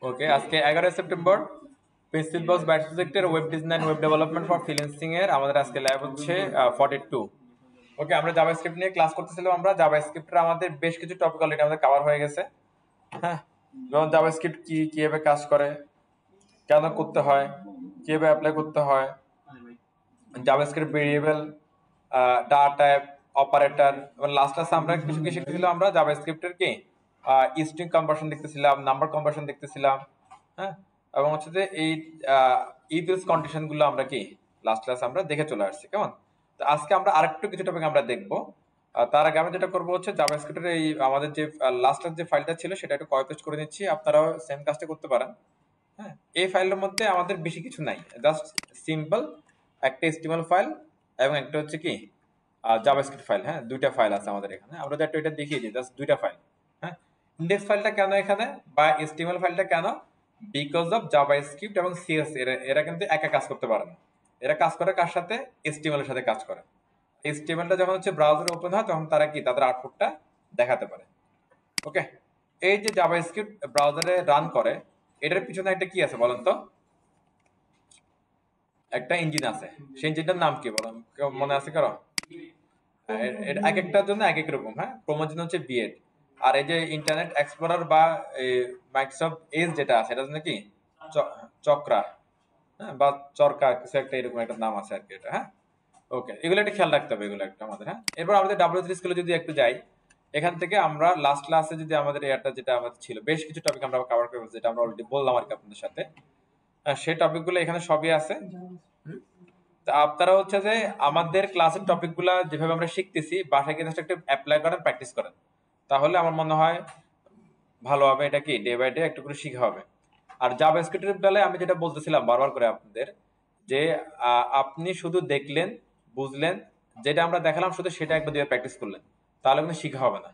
ওকে, আজকে 11 September pencil box batch প্রজেক্টের web design web development for freelancing এর আমাদের আজকে ল্যাব হচ্ছে 42। ওকে, আমরা জাভাস্ক্রিপ্ট নিয়ে ক্লাস করতেছিলাম। আমরা জাভাস্ক্রিপ্টের আমাদের বেশ কিছু টপিক অলরেডি আমাদের কভার হয়ে গেছে। হ্যাঁ, যেমন জাভাস্ক্রিপ্ট কি, কিভাবে কাজ করে, কেন করতে হয়, কিভাবে অ্যাপ্লাই করতে হয়, JavaScript variable, data type, operator, এবং লাস্ট ক্লাসে আমরা কিছু কি শিখতেছিলাম, আমরা জাভাস্ক্রিপ্টের কি স্ট্রিং কনভার্সন দেখতেছিলাম, নাম্বার কনভার্সন দেখতেছিলাম। হ্যাঁ, এবং হচ্ছে যে এই ইফ এলস কন্ডিশন গুলো আমরা কি লাস্ট ক্লাসে আমরা দেখে চলে আসছি। কেমন? তো আজকে আমরা আরেকটু কিছু টপিক আমরা দেখবো। তার আগে আমি যেটা করবো হচ্ছে জাভাস্ক্রিপ্টের এই আমাদের যে লাস্টের যে ফাইলটা ছিল সেটা একটু কপি পেস্ট করে নিচ্ছি, আপনারাও সেম কাজটা করতে পারেন। হ্যাঁ, এই ফাইলের মধ্যে আমাদের বেশি কিছু নাই, জাস্ট সিম্পল একটা HTML ফাইল এবং একটা হচ্ছে কি জাভাস্ক্রিপ্ট ফাইল। হ্যাঁ, দুইটা ফাইল আছে আমাদের এখানে। আমরা একটু এটা দেখিয়ে দিই, জাস্ট দুইটা ফাইল। হ্যাঁ, ইন্ডেক্স ফাইলটা কেন এখানে বা HTML ফাইলটা কেন? বিকজ অফ জাভাস্ক্রিপ্ট এবং সিএস এরা কিন্তু একা কাজ করতে পারে না। এরা কাজ করে কার সাথে? HTML এর সাথে কাজ করে। HTML টা যখন হচ্ছে ব্রাউজারে ওপেন হয় তখন তারা কি তাদের আউটপুটটা দেখাতে পারে। ওকে, এই যে জাভাস্ক্রিপ্ট ব্রাউজারে রান করে, এটার পিছনে একটা কি আছে বলেন তো? একটা ইঞ্জিন আছে। সেই ইঞ্জিনটার নাম কি বলেন? কেউ মনে আছে কারো? এক একটার জন্য এক এক রকম। হ্যাঁ, ক্রোম ইঞ্জিন হচ্ছে বিএড, আর এই যে ইন্টারনেট এক্সপ্লোরার বা মাইক্রোসফট এজ যেটা আছে এটা জন্য কি চক্রা। হ্যাঁ, বা চরকা কিছু একটা এরকম একটা নাম আছে আর কি এটা। হ্যাঁ, ওকে, এগুলো একটা খেয়াল রাখতে হবে, এগুলো একটা আমাদের। হ্যাঁ, এরপর আমাদের ডাব্লিউ3 স্কুলে যদি একটু যাই, এখান থেকে আমরা লাস্ট ক্লাসে যদি আমাদের এটা যেটা আমাদের ছিল বেশ কিছু টপিক আমরা কভার করবো, যেটা আমরা অলরেডি বললাম আর কি আপনাদের সাথে। সেই টপিকগুলো এখানে সবই আছে। তা আপনারা হচ্ছে যে আমাদের ক্লাসের টপিকগুলা যেভাবে আমরা শিখতেছি বাসায় কিন্তু একটু অ্যাপ্লাই করেন, প্র্যাকটিস করেন, তাহলে আমার মনে হয় ভালো হবে। এটা কি ডে বাই ডে একটু করে শিখা হবে। আর জাভাস্ক্রিপ্টের বেলায় আমি যেটা বলতেছিলাম বারবার করে আপনাদের, যে আপনি শুধু দেখলেন, বুঝলেন, যেটা আমরা দেখালাম শুধু সেটা একবার দুইবার প্র্যাকটিস করলেন, তাহলে কিন্তু শিখা হবে না।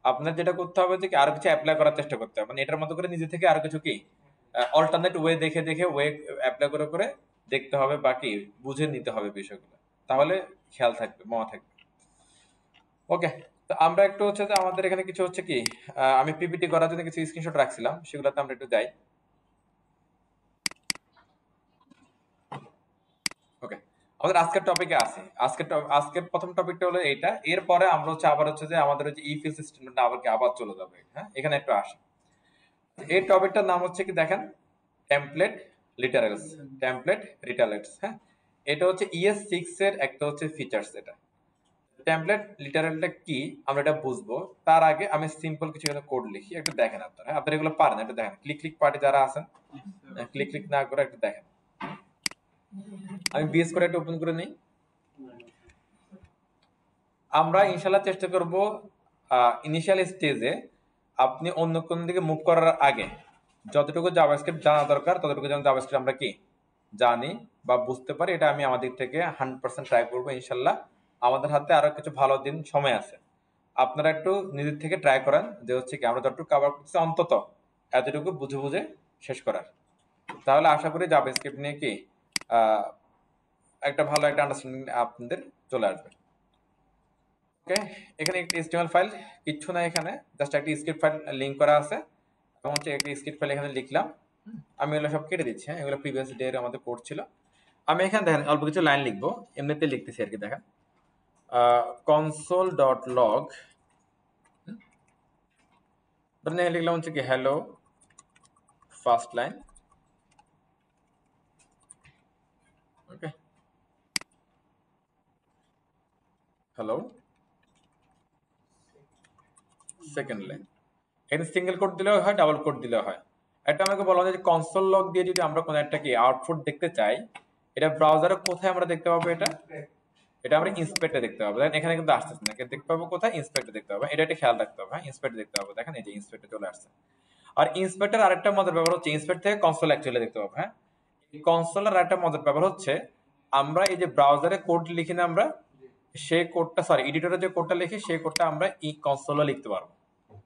আপনার যেটা করতে হবে যে কি আরো কিছু অ্যাপ্লাই করার চেষ্টা করতে হবে, মানে এটার মতো করে নিজে থেকে আরো কিছু কি অল্টারনেট ওয়ে দেখে দেখে ওয়ে অ্যাপ্লাই করে করে দেখতে হবে, বাকি বুঝে নিতে হবে বিষয়গুলো, তাহলে খেয়াল থাকবে, মনে থাকবে। ওকে, তো আমরা একটু হচ্ছে যে আমাদের এখানে কিছু হচ্ছে কি আমি পিপিটি করার জন্য কিছু স্ক্রিনশট রাখছিলাম, সেগুলোতে আমরা একটু যাই। ওকে, আমাদের আজকের টপিকে আছে, আজকের প্রথম টপিকটা হলো এইটা। এরপরে আমরা হচ্ছে আবার হচ্ছে যে আমাদের হচ্ছে ইফ এলস স্টেটমেন্ট আবার কি আবার চলে যাবে। হ্যাঁ, এখানে একটু আসে। এই টপিকটার নাম হচ্ছে কি দেখেন, টেমপ্লেট লিটারেলস, টেমপ্লেট রিটারেলস। হ্যাঁ, এটা হচ্ছে ES6 এর একটা হচ্ছে ফিচার্স। এটা টেমপ্লেট লিটারেলটা কি আমরা এটা বুঝবো, তার আগে আমি সিম্পল কিছু কোড লিখি, একটু দেখেন আপনারা। হ্যাঁ, আপনারা এগুলো পারেন, একটু দেখেন। ক্লিক ক্লিক পার্টি যারা আছেন, ক্লিক ক্লিক না করে একটু দেখেন। আমি বিএস করে একটা ওপেন করে নিই। আমরা ইনশাল্লাহ চেষ্টা করব ইনিশিয়াল স্টেজে আপনি অন্য কোন দিকে মুভ করার আগে যতটুকু জাভাস্ক্রিপ্ট জানা দরকার ততটুকু যেন জাভাস্ক্রিপ্ট আমরা কি জানি বা বুঝতে পারি, এটা আমি আমাদের থেকে 100% ট্রাই করবো ইনশাল্লাহ। আমাদের হাতে আরো কিছু ভালো দিন সময় আছে, আপনারা একটু নিজের থেকে ট্রাই করেন যে হচ্ছে কি আমরা যতটুকু কভার করতেছি অন্তত এতটুকু বুঝে বুঝে শেষ করার। তাহলে আশা করি জাভাস্ক্রিপ্ট নিয়ে কি আহ, একটা ভালো একটা আন্ডারস্ট্যান্ডিং আপনাদের চলে আসবে। ওকে, এখানে একটি HTML ফাইল, কিচ্ছু না, এখানে জাস্ট একটি স্ক্রিপ্ট ফাইল লিংক করা আছে এবং হচ্ছে একটি স্ক্রিপ্ট ফাইল এখানে লিখলাম। আমি এগুলো সব কেটে দিচ্ছি। হ্যাঁ, এগুলো প্রিভিয়াস ডে এর আমাদের কোড ছিল। আমি এখানে দেখেন অল্প কিছু লাইন লিখবো, এমনিতে লিখতেছি আর কি। দেখেন কনসোল ডট লগ, ধরেন এখানে লিখলাম হচ্ছে কি হ্যালো ফার্স্ট লাইন। ওকে, হ্যালো সেকেন্ড লাইন। এখানে সিঙ্গেল কোড দিলেও হয়, ডাবল কোড দিলেও হয়। এটা আমাকে বলা হয় যে কনসোল লগ দিয়ে যদি আমরা কোনো একটা কি আউটপুট দেখতে চাই, এটা ব্রাউজারে কোথায় আমরা দেখতে পাবো? এটা এটা আমরা ইন্সপেক্টে দেখতে পাবো। দেখেন এখানে কিন্তু আসতেছে না, দেখতে পাবো কোথায়? ইন্সপেক্টে দেখতে পাবো। এটা একটা খেয়াল রাখতে হবে। হ্যাঁ, ইন্সপেক্টে দেখতে পাবো। দেখেন এই যে ইন্সপেক্টে চলে আসছে। আর ইন্সপেক্টর আরেকটা মজার ব্যাপার হচ্ছে ইন্সপেক্ট থেকে কনসোল অ্যাকচুয়ালি দেখতে পাবো। হ্যাঁ, এই কনসোলের আরেকটা মজার ব্যাপার হচ্ছে আমরা এই যে ব্রাউজারে কোড লিখি না আমরা, সেই কোডটা সরি এডিটরে যে কোডটা লিখি সেই কোডটা আমরা এই কনসোলে লিখতে পারবো।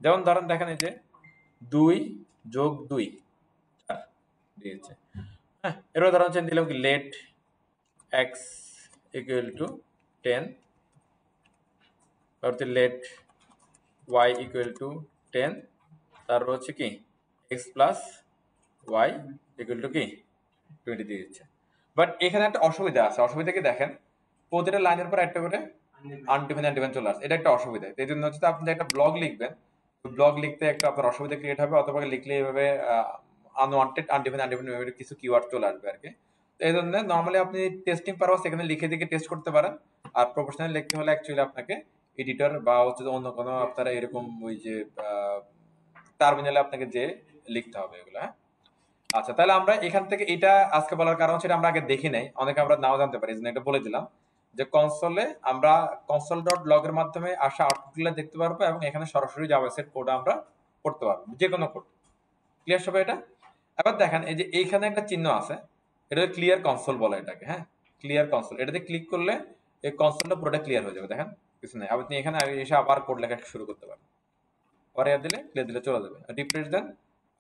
যেমন ধরেন দেখেন এই যে 2 + 2 4 দিয়েছে। হ্যাঁ, এর ধরেন হচ্ছে দিলাম কি লেট এক্স ইকুয়াল টু 10, হচ্ছে লেট ওয়াই ইকুয়াল টু 10, তারপর হচ্ছে কি X plus Y equal to কি 20 দিয়ে দিচ্ছে। বাট এখানে একটা অসুবিধা আছে। অসুবিধা কি দেখেন, প্রতিটা লাইনের পর একটা করে আনডিফাইন চলে আসছে। এটা একটা অসুবিধা। এই জন্য হচ্ছে আপনি একটা ব্লগ লিখবেন, ব্লগ লিখতে একটা আপনার অসুবিধা ক্রিয়েট হবে, অথবা লিখলে এইভাবে আনওয়ান্টেড আনডিফাইন কিছু কিওয়ার্ড চলে আসবে আর কি। তো এই জন্য নর্মালি আপনি টেস্টিং পারপাস এখানে লিখে দিকে টেস্ট করতে পারেন। আর প্রফেশনাল লিখতে হলে অ্যাকচুয়ালি আপনাকে এডিটর বা হচ্ছে অন্য কোনো আপনারা এরকম ওই যে টার্মিনালে আপনাকে যে লিখতে হবে এগুলো। হ্যাঁ, আচ্ছা, তাহলে আমরা এখান থেকে এটা আজকে বলার কারণ হচ্ছে আমরা আগে দেখি নাই, অনেকে আমরা নাও জানতে পারি, এটা বলে দিলাম যে কনসোলে আমরা console.log এর মাধ্যমে আসা আউটপুটগুলো দেখতে পারবো, এবং এখানে সরাসরি জাভাস্ক্রিপ্ট কোড আমরা করতে পারবো, যে কোনো কোড। ক্লিয়ার সবাই এটা? এবার দেখেন এই যে এইখানে একটা চিহ্ন আছে, এটা ক্লিয়ার কনসোল বলে এটাকে। হ্যাঁ, ক্লিয়ার কনসোল, এটাতে ক্লিক করলে এই কনসোলটা পুরোটা ক্লিয়ার হয়ে যাবে। দেখেন কিছু নেই, আপনি এখানে এসে আবার কোড লেখা শুরু করতে পারেন। পরে দিলে ক্লিয়ার দিলে চলে যাবে, রিফ্রেশ দেন,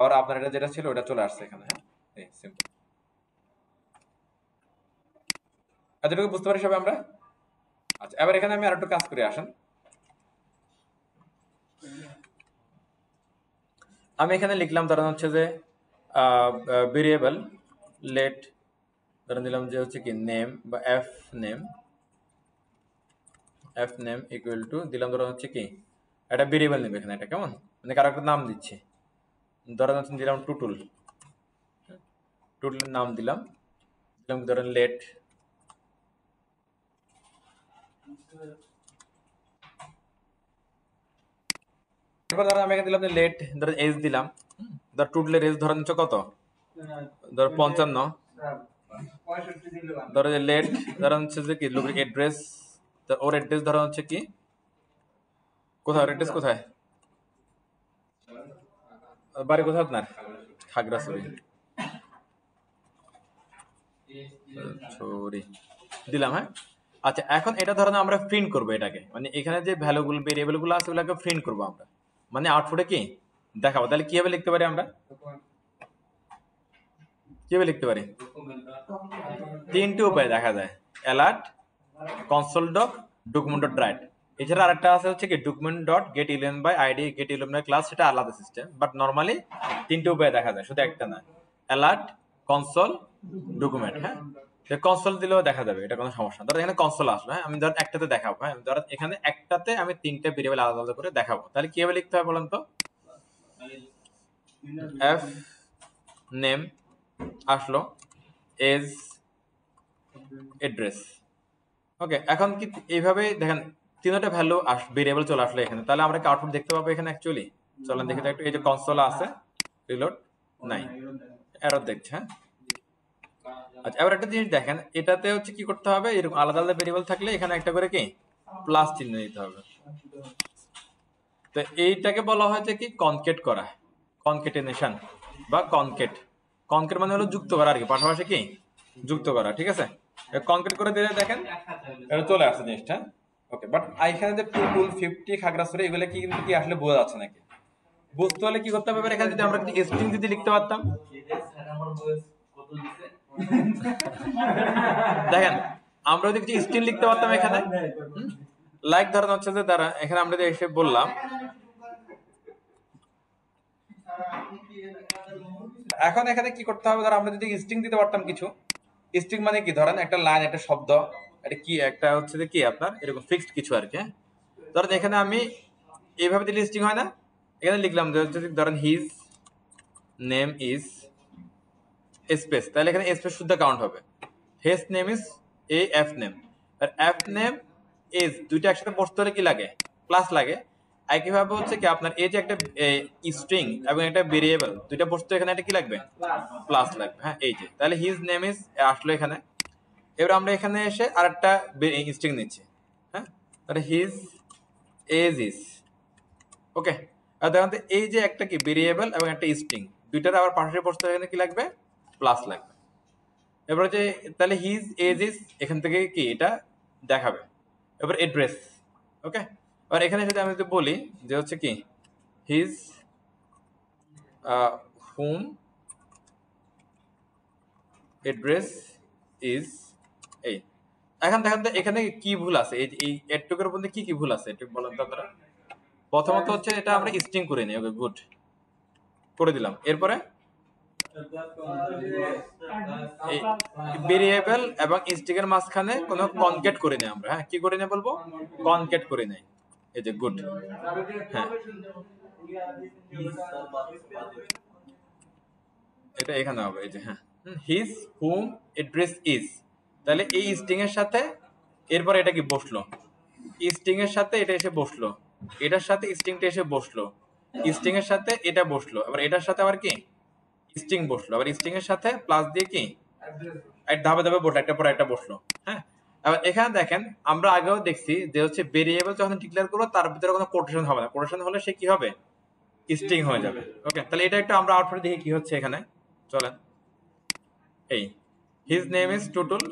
আর আপনার এটা যেটা ছিল ওটা চলে আসছে এখানে। হ্যাঁ, এই সিম্পল। এতটুকু বুঝতে পারি সবাই আমরা? আচ্ছা, এবার এখানে আমি আরেকটু কাজ করে আসেন। আমি এখানে লিখলাম ধরেন হচ্ছে যে ভেরিয়েবল লেট, ধরেন দিলাম যে হচ্ছে কি নেম বা এফ নেম ইকুয়াল টু দিলাম ধরেন হচ্ছে কি একটা ভেরিয়েবল নেম এখানে, এটা কেমন মানে কারো একটা নাম দিচ্ছি, ধরেন হচ্ছে দিলাম টুটুলের নাম দিলাম ধরেন লেট। এরপর ধরেন আমি এখানে দিলাম যে লেট, ধরেন এজ দিলাম, ধর টুটলের এজ ধরেন হচ্ছে কত, ধর 55, ধরো যে লেট ধরেন হচ্ছে যে কি লোকের অ্যাড্রেস, ওর অ্যাড্রেস ধরেন হচ্ছে কি কোথায়, অ্যাড্রেস কোথায়, বাড়ি কোথায় আপনার, খাগড়াছড়ি, সরি দিলাম। হ্যাঁ, আচ্ছা, এখন এটা ধরেন আমরা প্রিন্ট করবো এটাকে, মানে এখানে যে ভ্যালুগুলো ভেরিয়েবল গুলো আছে ওগুলোকে প্রিন্ট করবো আমরা, মানে আউটপুটে কি দেখাবো। তাহলে কিভাবে লিখতে পারি আমরা, কিভাবে লিখতে পারি, তিনটে উপায় দেখা যায়, alert, console doc, document dot write. এছাড়া আরেকটা আছে হচ্ছে কি document dot get element by ID, get element by class, সেটা আলাদা সিস্টেম, বাট নর্মালি তিনটে উপায় দেখা যায়, শুধু একটা না, অ্যালার্ট, কনসোল, ডকুমেন্ট। হ্যাঁ, কনসোল দিলেও দেখা যাবে, এটা কোনো সমস্যা। ধর এখানে কনসোল আসলো, হ্যাঁ আমি ধর একটাতে দেখাবো, হ্যাঁ ধর এখানে একটাতে আমি তিনটে ভেরিয়েবল আলাদা আলাদা করে দেখাবো, তাহলে কিভাবে লিখতে হবে বলেন তো, এফ নেম আসলো, এজ, অ্যাড্রেস। ওকে, এখন কি এইভাবে দেখেন তিনটা ভ্যালু ভেরিয়েবল চলে আসলো এখানে, তাহলে আমরা কি আউটপুট দেখতে পাবো এখানে অ্যাকচুয়ালি? চলেন দেখি তো একটু, এই যে কনসোল আছে, রিলোড নাই, এরর দেখছে। হ্যাঁ, আচ্ছা, এবার একটা জিনিস দেখেন, এটাতে হচ্ছে কি করতে হবে, এরকম আলাদা আলাদা ভেরিয়েবল থাকলে এখানে একটা করে কি প্লাস চিহ্ন দিতে হবে। তো এইটাকে বলা হয় যে কি কনকেট করা, কনকেটেনেশন বা কনকেট। কনকেট মানে হলো যুক্ত করা আর কি, পাশাপাশি কি যুক্ত করা, ঠিক আছে? কনকেট করে দিলে দেখেন এটা চলে আসছে জিনিসটা। ওকে, বাট এখানে যে টুটুল 50 খাগড়াছড়ি এগুলো কি কিন্তু কি আসলে বোঝা যাচ্ছে নাকি? বুঝতে হলে কি করতে হবে, এবার এখানে যদি আমরা যদি স্ট্রিং যদি লিখতে পারতাম, দেখেন আমরা যদি কিছু স্ট্রিং লিখতে পারতাম এখানে, লাইক ধরেন হচ্ছে যে দ্বারা এখানে আমরা যে এসে বললাম, এখন এখানে কি করতে হবে, ধর আমরা যদি স্ট্রিং দিতে পারতাম কিছু, স্ট্রিং মানে কি ধরেন একটা লাইন, একটা শব্দ, এটা কি একটা হচ্ছে যে কি আপনার এরকম ফিক্সড কিছু আর কি। হ্যাঁ, ধরেন এখানে আমি এইভাবে দিলে স্ট্রিং হয় না, এখানে লিখলাম যদি ধরেন হিজ নেম ইজ স্পেস, তাহলে এখানে স্পেস শুদ্ধ কাউন্ট হবে, his name is a F name, আর এফ নেম ইজ দুইটা একসাথে বসতে হলে কি লাগে, প্লাস লাগে। একইভাবে হচ্ছে কি আপনার এই যে একটা স্ট্রিং এবং একটা ভেরিয়েবল দুইটা বসতে এখানে একটা কি লাগবে, প্লাস লাগবে। হ্যাঁ, এই যে তাহলে হিজ নেম ইজ আসলো এখানে, এবার আমরা এখানে এসে আরেকটা স্ট্রিং নিচ্ছি। হ্যাঁ, তাহলে হিজ এজ ইজ। ওকে, আর দেখুন তো এই যে একটা কি ভেরিয়েবল এবং একটা স্ট্রিং দুইটার আবার পাশাপাশি বসতে এখানে কি লাগবে, প্লাস লাগবে। এবার যে তাহলে হিজ এজ ইজ এখান থেকে কি এটা দেখাবে। এবার অ্যাড্রেস। ওকে, এবার এখানে যদি আমি যদি বলি যে হচ্ছে কি হিজ হোম অ্যাড্রেস ইজ এই, এখন দেখেন তো এখানে কি ভুল আছে, এই এডটুকের মধ্যে কি কি ভুল আছে একটু বলেন তো আপনারা। প্রথমত হচ্ছে এটা আমরা স্ট্রিং করে নিই, ওকে গুড করে দিলাম। এরপরে ভেরিয়েবল এবং স্ট্রিং এর মাঝখানে কোনো কনকেট করে নেই আমরা, হ্যাঁ কি করে নেই বলবো, কনকেট করে নেই। এই যে গুড, হ্যাঁ এটা এখানে হবে, এই যে হ্যাঁ হিজ হুম এড্রেস ইজ, তাহলে এই স্ট্রিং এর সাথে এরপর এটা কি বসলো, স্ট্রিং এর সাথে এটা এসে বসলো, এটার সাথে স্ট্রিংটা এসে বসলো, স্ট্রিং এর সাথে এটা বসলো, আবার এটার সাথে আবার কি স্ট্রিং বসলো, আবার স্ট্রিং এর সাথে প্লাস দিয়ে কি এক ধাপে ধাপে বসলো, একটা পর একটা বসলো। হ্যাঁ এবার এখানে দেখেন আমরা আগেও দেখছি যে হচ্ছে ভেরিয়েবল যখন ডিক্লেয়ার করবো তার ভিতরে কোনো কোটেশন হবে না, কোটেশন হলে সে কি হবে, স্ট্রিং হয়ে যাবে। ওকে, তাহলে এটা একটু আমরা আউটপুট দেখি কি হচ্ছে এখানে, চলেন। এই his name is Tutul,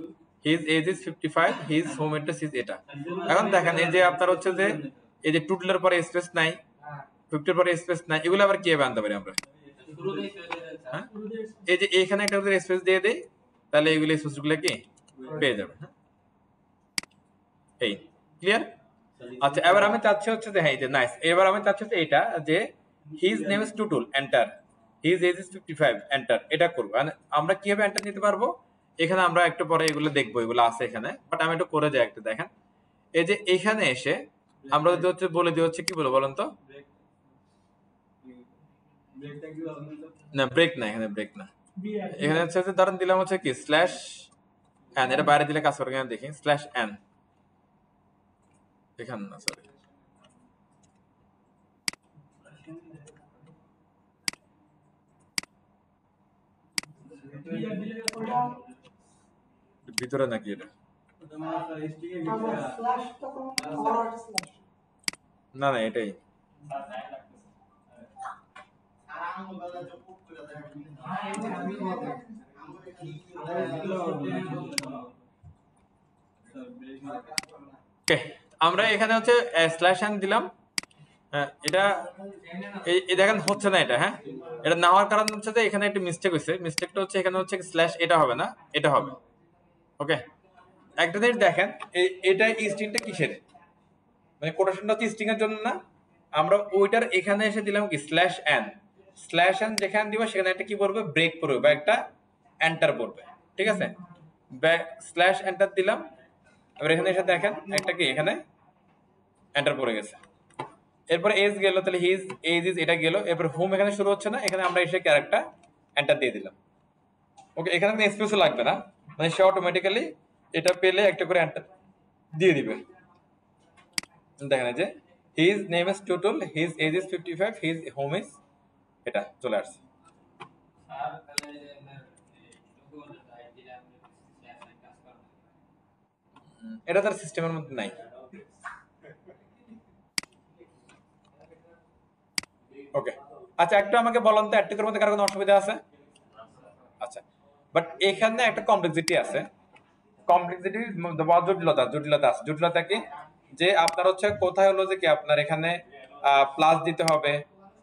his age is 55, his home address is এটা। এখন দেখেন এই যে আপনার হচ্ছে যে এই যে টুটলের পরে স্পেস নাই, 50 এর পরে স্পেস নাই, এগুলো আবার কিভাবে আনতে পারি আমরা, হ্যাঁ এই যে এখানে একটা স্পেস দিয়ে দেই, তাহলে এগুলো স্পেসগুলো কি পেয়ে যাবে। এই ক্লিয়ার? আচ্ছা এবার আমি চাচ্ছি হচ্ছে যে হ্যাঁ এই যে নাইস, এবার আমি চাচ্ছি হচ্ছে এটা যে his name is Tutul enter, his age is 55 enter, এটা করব। আমরা কিভাবে এন্টার নিতে পারবো এখানে আমরা একটু পরে এগুলো দেখবো, এগুলো আছে এখানে, বাট আমি একটু করে যাই একটু দেখেন। এই যে এখানে এসে আমরা যদি হচ্ছে বলে দিই হচ্ছে কি বলবো বলেন তো, না ব্রেক না, এখানে ব্রেক না, এখানে হচ্ছে যে ধরেন দিলাম হচ্ছে কি স্ল্যাশ এন, এটা বাইরে দিলে কাজ করে কিনা দেখি, স্ল্যাশ এন, এখানে না সরি ভিতরে নাকি এটা, না না এটাই আমরা এখানে হচ্ছে স্ল্যাশ এন দিলাম। হ্যাঁ এটা এই দেখেন হচ্ছে না এটা, হ্যাঁ এটা না হওয়ার কারণ হচ্ছে যে এখানে একটা মিস্টেক হয়েছে, মিস্টেকটা হচ্ছে এখানে হচ্ছে স্ল্যাশ এটা হবে না, এটা হবে। ওকে একটা জিনিস দেখেন, এটা স্ট্রিংটা কিসের, মানে কোটেশনটা হচ্ছে স্ট্রিং এর জন্য না, আমরা ওইটার এখানে এসে দিলাম কি স্ল্যাশ এন, স্ল্যাশ এন যেখানে দিব সেখানে একটা কি পড়বে, ব্রেক পড়বে বা একটা এন্টার পড়বে, ঠিক আছে, স্ল্যাশ এন্টার দিলাম, এবার এখানে এসে দেখেন একটা কি এখানে এন্টার পড়ে গেছে, এরপর এজ গেল, তাহলে হিজ এজ ইজ এটা গেল, এরপর হোম এখানে শুরু হচ্ছে না, এখানে আমরা এসে ক্যারেক্টার এন্টার দিয়ে দিলাম। ওকে এখানে কোনো স্পেসও লাগবে না, মানে সে অটোমেটিক্যালি এটা পেলে একটা করে এন্টার দিয়ে দিবে। দেখেন যে his name is Tutul, his age is 55, his home is এটা চলে আসছে। এটা তার সিস্টেমের মধ্যে নাই। ওকে আচ্ছা একটু আমাকে বলেন তো অ্যাডটিকের মধ্যে কার কোনো অসুবিধা আছে? আচ্ছা বাট এখানে একটা কমপ্লেক্সিটি আছে, কমপ্লেক্সিটি বা জটিলতা, জটিলতা আছে। জটিলতা কি, যে আপনার হচ্ছে কোথায় হলো যে কি আপনার এখানে প্লাস দিতে হবে,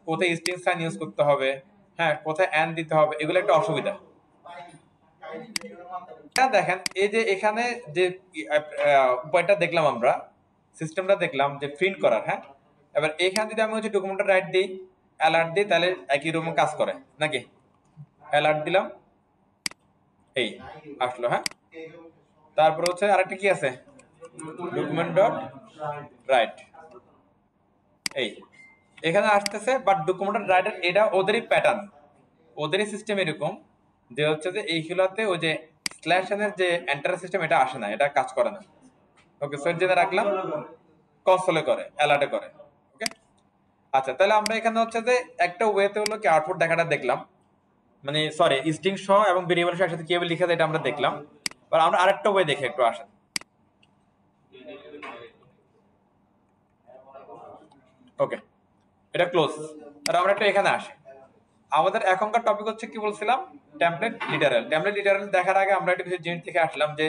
কোথায় স্ট্রিং সাইন ইউজ করতে হবে, হ্যাঁ কোথায় এন্ড দিতে হবে, এগুলো একটা অসুবিধা। দেখেন এই যে এখানে যে উপায়টা দেখলাম আমরা, সিস্টেমটা দেখলাম যে প্রিন্ট করার, হ্যাঁ এবার এখানে যদি আমি হচ্ছে ডকুমেন্টটা রাইট দিই, অ্যালার্ট দিই, তাহলে একই রকম কাজ করে নাকি, অ্যালার্ট দিলাম এই আসলো, হ্যাঁ তারপর হচ্ছে আরেকটা কি আছে, ডকুমেন্ট ডট রাইট, এই এখানে আসতেছে, বাট ডকুমেন্ট ডট রাইট এটা ওদেরই প্যাটার্ন, ওদেরই সিস্টেম এরকম যে হচ্ছে যে এইগুলাতে ওই যে স্ল্যাশ এর যে এন্টার সিস্টেম এটা আসে না, এটা কাজ করে না। ওকে সো যেটা রাখলাম কনসোলে করে, অ্যালার্টে করে। ওকে আচ্ছা তাহলে আমরা এখানে হচ্ছে যে একটা ওয়েতে হলো কি আউটপুট দেখাটা দেখলাম, মানে সরি স্ট্রিং সহ এবং ভেরিয়েবল সহ একসাথে কিভাবে লিখা যায় এটা আমরা দেখলাম। আর আমরা আরেকটা ওয়ে দেখি, একটু আসেন। ওকে এটা ক্লোজ, আর আমরা একটা এখানে আসি। আমাদের এখনকার টপিক হচ্ছে কি বলছিলাম, টেমপ্লেট লিটারাল। টেমপ্লেট লিটারাল দেখার আগে আমরা একটা কিছু জিনিস থেকে আসলাম যে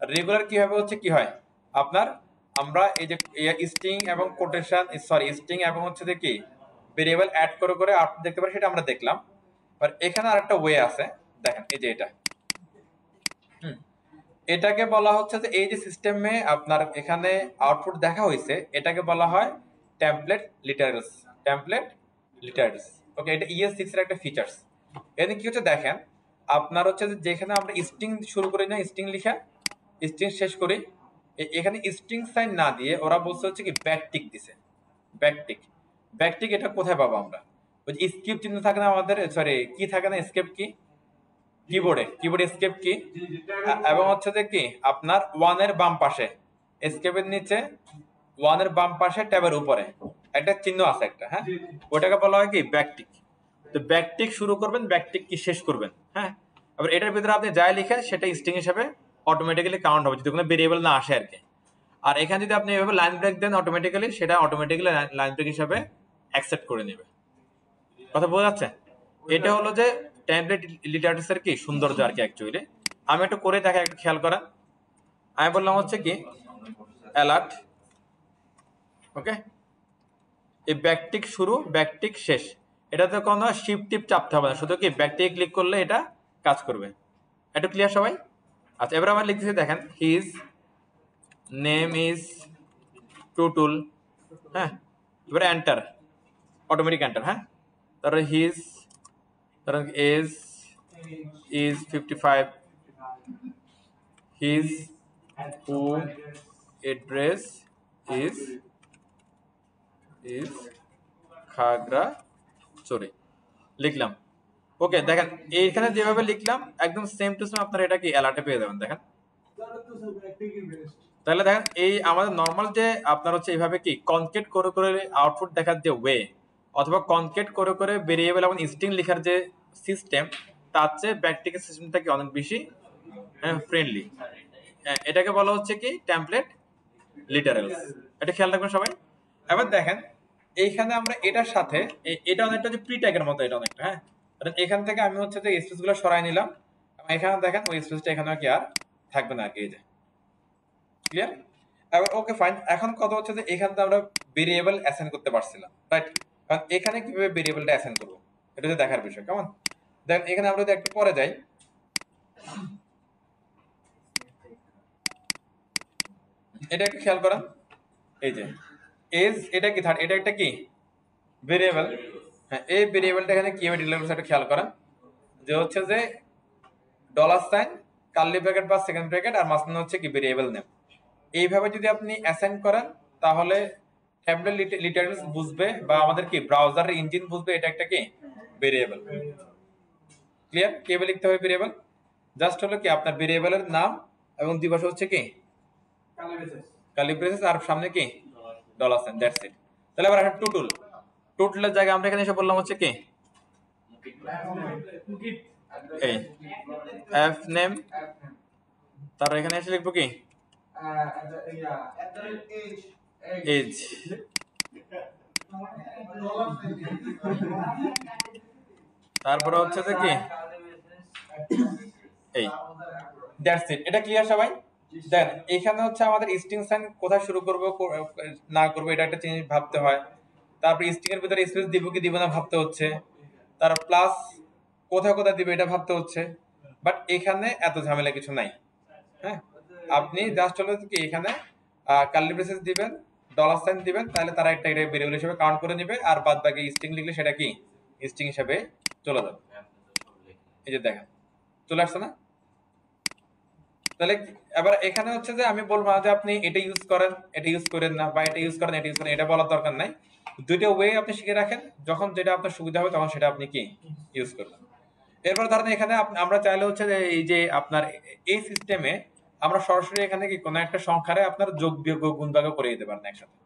রেগুলার কিভাবে হচ্ছে কি হয় আপনার, আমরা এই যে স্ট্রিং এবং কোটেশন সরি স্ট্রিং এবং হচ্ছে যে কি ভেরিয়েবল অ্যাড করে করে আউটপুট দেখতে পারি, সেটা আমরা দেখলাম। আর এখানে আরেকটা ওয়ে আছে, দেখেন এই যে এটা এটাকে বলা হচ্ছে যে এই যে সিস্টেমে আপনার এখানে আউটপুট দেখা হয়েছে এটাকে বলা হয় টেমপ্লেট লিটারালস, টেমপ্লেট লিটারালস। ওকে এটা ES6 এর একটা ফিচার্স। এখানে কি হচ্ছে দেখেন, আপনার হচ্ছে যেখানে আমরা স্ট্রিং শুরু করি না, স্ট্রিং লিখা স্ট্রিং শেষ করি, এখানে স্ট্রিং সাইন না দিয়ে ওরা বলছে হচ্ছে কি ব্যাকটিক দিছে। ব্যাকটিক, ব্যাকটিক এটা কোথায় পাবো আমরা? ওই যে স্কেপ চিহ্ন থাকে না আমাদের, সরি কি থাকে না, স্কেপ কি কিবোর্ডে স্কেপ কি, এবং হচ্ছে যে কি আপনার ওয়ানের বাম পাশে, স্কেপের নিচে ওয়ানের বাম পাশে ট্যাবের উপরে একটা চিহ্ন আছে একটা, হ্যাঁ, ওটাকে বলা হয় কি ব্যাকটিক। তো ব্যাকটিক শুরু করবেন, ব্যাকটিক কি শেষ করবেন, হ্যাঁ। আবার এটার ভিতরে আপনি যাই লিখেন সেটা স্ট্রিং হিসেবে অটোমেটিক্যালি কাউন্ট হবে যদি কোনো ভেরিয়েবল না আসে আর কি। আর এখানে যদি আপনি এভাবে লাইন ব্রেক দেন অটোমেটিক্যালি সেটা অটোমেটিক্যালি লাইন ব্রেক হিসেবে অ্যাকসেপ্ট করে নেবে। কথা বোঝা যাচ্ছে? এটা হলো যে টেমপ্লেট লিটারেচার কি সৌন্দর্য আর কি অ্যাকচুয়ালি। আমি একটু করে দেখা, একটু খেয়াল করেন। আমি বললাম হচ্ছে কি অ্যালার্ট, ওকে, এই ব্যাকটিক শুরু ব্যাকটিক শেষ, এটাতে কোনো শিফট টিপ চাপতে হবে না, শুধু কি ব্যাকটিক ক্লিক করলে এটা কাজ করবে। একটু ক্লিয়ার সবাই? আচ্ছা, এবার আমরা লিখতেছি দেখেন, হিজ নেম ইজ টুটুল, হ্যাঁ, এবারে এন্টার, অটোমেটিক এন্টার, হ্যাঁ। তারপরে হিজ, তারপরে age is 55, his home address is Khagrachhari, লিখলাম। ওকে, দেখেন এইখানে যেভাবে লিখলাম একদম সেম টু সেম আপনারা এটা কি অ্যালার্টে পেয়ে যাবেন। দেখেন তাহলে দেখেন এই আমাদের নর্মাল যে আপনার হচ্ছে এইভাবে কি কনকেট করে করে আউটপুট দেখার যে ওয়ে, অথবা কনকেট করে করে ভেরিয়েবল এবং স্ট্রিং লেখার যে সিস্টেম, তার চেয়ে ব্যাকটিকের সিস্টেমটা কি অনেক বেশি ফ্রেন্ডলি। এটাকে বলা হচ্ছে কি টেমপ্লেট লিটারেলস। এটা খেয়াল রাখবেন সবাই। এবার দেখেন এইখানে আমরা এটার সাথে এটা অনেকটা যে প্রি ট্যাগের মতো, এটা অনেকটা, হ্যাঁ। এখান থেকে আমি হচ্ছে যে স্পেস গুলো সরাই নিলাম, এখানে দেখেন ওই স্পেসটা এখানে কি আর থাকবে না আর কি, এই যে ক্লিয়ার। এবার ওকে ফাইন, এখন কথা হচ্ছে যে এখান থেকে আমরা ভেরিয়েবল অ্যাসাইন করতে পারছিলাম, রাইট? কারণ এখানে কিভাবে ভেরিয়েবলটা অ্যাসাইন করব এটা হচ্ছে দেখার বিষয়, কেমন? দেন এখানে আমরা যদি একটু পরে যাই, এটা একটু খেয়াল করেন, এই যে এজ, এটা কি থার্ড, এটা একটা কি ভেরিয়েবল, হ্যাঁ। এই ভেরিয়েবলটা এখানে কিভাবে ডিক্লেয়ার করছে একটু খেয়াল করেন, যে হচ্ছে যে ডলার সাইন, কার্লি ব্র্যাকেট বা সেকেন্ড ব্র্যাকেট, আর মাঝখানে হচ্ছে কি ভেরিয়েবল নেম। এইভাবে যদি আপনি অ্যাসাইন করেন তাহলে ট্যাবলেট লিটারেলস বুঝবে, বা আমাদের কি ব্রাউজারের ইঞ্জিন বুঝবে এটা একটা কি ভেরিয়েবল। ক্লিয়ার? কিভাবে লিখতে হবে ভেরিয়েবল? জাস্ট হলো কি আপনার ভেরিয়েবলের নাম এবং দুই পাশে হচ্ছে কি কার্লি ব্রেসেস, আর সামনে কি ডলার সাইন, দ্যাটস ইট। তাহলে আবার একটা টুটুল, টুটুলের জায়গায় আমরা এখানে এসে বললাম হচ্ছে কি এই এফ নেম, তারপর এখানে এসে লিখবো কি এজ, তারপরে হচ্ছে যে কি এই, দ্যাটস ইট। এটা ক্লিয়ার সবাই? দেন এখানে হচ্ছে আমাদের স্ট্রিং সাইন কোথায় শুরু করব না করব এটা একটা জিনিস ভাবতে হয়। তারপর স্ট্রিং এর ভিতরে স্পেস দিব কি দিব না ভাবতে হচ্ছে। তার প্লাস কোথায় কোথায় দিবে এটা ভাবতে হচ্ছে। বাট এখানে এত ঝামেলা কিছু নাই, হ্যাঁ। আপনি জাস্ট হলো কি এখানে কার্লি ব্রেসেস দিবেন, ডলার সাইন দিবেন, তাহলে তারা একটা ভেরিয়েবল হিসেবে কাউন্ট করে নেবে, আর বাদ বাকি স্ট্রিং লিখলে সেটা কি স্ট্রিং হিসেবে চলে যাবে। এই যে দেখেন চলে আসছে না? তাহলে এবার এখানে হচ্ছে যে আমি বলবো না যে আপনি এটা ইউজ করেন এটা ইউজ করেন না, বা এটা ইউজ করেন এটা ইউজ করেন, এটা বলার দরকার নাই। দুইটা ওয়ে আপনি শিখে রাখেন, যখন যেটা আপনার সুবিধা হবে তখন সেটা আপনি কি ইউজ করবেন। এরপর ধরেন এখানে আমরা চাইলে হচ্ছে যে এই যে আপনার এই সিস্টেমে আমরা সরাসরি এখানে কি কোনো একটা সংখ্যারে আপনার যোগ বিয়োগ গুণ ভাগ করে দিতে পারেন একসাথে।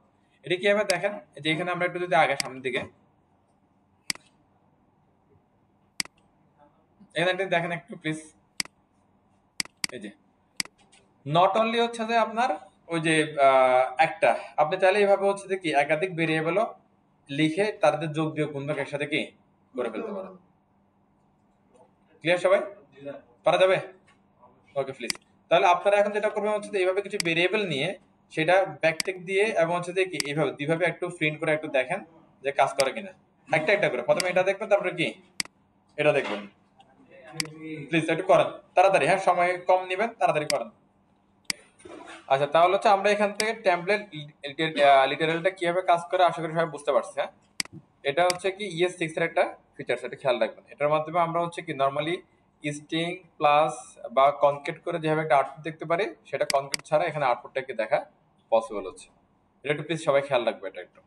এটা কিভাবে দেখেন, যে এখানে আমরা একটু যদি আগে সামনের দিকে এখানে দেখেন একটু প্লিজ, এই যে নট অনলি হচ্ছে যে আপনার ওই যে একটা, আপনি চাইলে এইভাবে হচ্ছে যে কি একাধিক ভেরিয়েবলও লিখে তাদের যোগ বিয়োগ গুণ ভাগ একসাথে কি করে ফেলতে পারেন। ক্লিয়ার সবাই? পারা যাবে? Okay please. তাহলে আপনারা এখন যেটা করবেন হচ্ছে এইভাবে কিছু ভেরিয়েবল নিয়ে সেটা ব্যাকটিক দিয়ে এবং হচ্ছে যে কি এইভাবে দুইভাবে একটু প্রিন্ট করে একটু দেখেন যে কাজ করে কিনা, একটা একটা করে। প্রথমে এটা দেখবেন, তারপরে কি এটা দেখবেন। প্লিজ একটু করেন তাড়াতাড়ি, হ্যাঁ, সময় কম নেবেন, তাড়াতাড়ি করেন। আচ্ছা, তাহলে হচ্ছে আমরা এখান থেকে টেমপ্লেট লিটারেলটা কিভাবে কাজ করে আশা করি সবাই বুঝতে পারছি, হ্যাঁ। এটা হচ্ছে কি ES6 এর একটা ফিচারস, এটা খেয়াল রাখবেন। এটার মাধ্যমে আমরা হচ্ছে কি নরমালি স্ট্রিং প্লাস বা কনকেট করে যেভাবে একটা আউটপুট দেখতে পারি, সেটা কনকেট ছাড়া এখানে আউটপুটটাকে দেখা পসিবল হচ্ছে। এটা একটু প্লিজ সবাই খেয়াল রাখবে এটা একটু।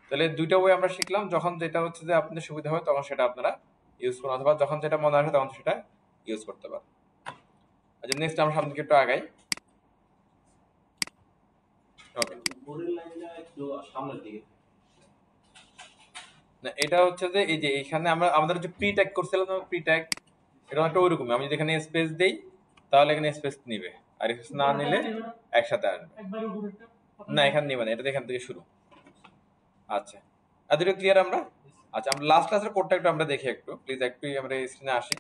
তাহলে দুইটা ওয়ে আমরা শিখলাম, যখন যেটা হচ্ছে যে আপনাদের সুবিধা হয় তখন সেটা আপনারা ইউজ করুন, অথবা যখন যেটা মনে আসে তখন সেটা ইউজ করতে পারেন। আচ্ছা, নেক্সট আমরা সামনে দিকে একটু আগাই। ওকে, না এটা হচ্ছে যে এই যে এখানে আমরা আমাদের যে প্রি ট্যাগ করছিলাম, প্রি ট্যাগ এটা একটা ওইরকমই। আমি যদি এখানে স্পেস দেই তাহলে এখানে স্পেস নিবে, আর স্পেস না নিলে একসাথে আসবে। না এখানে নিবে না, এটা এখান থেকে শুরু। আচ্ছা, এতটুকু ক্লিয়ার আমরা? আচ্ছা, আমরা লাস্ট ক্লাসের কোডটা একটু আমরা দেখি একটু প্লিজ, একটু আমরা স্ক্রিনে আসি।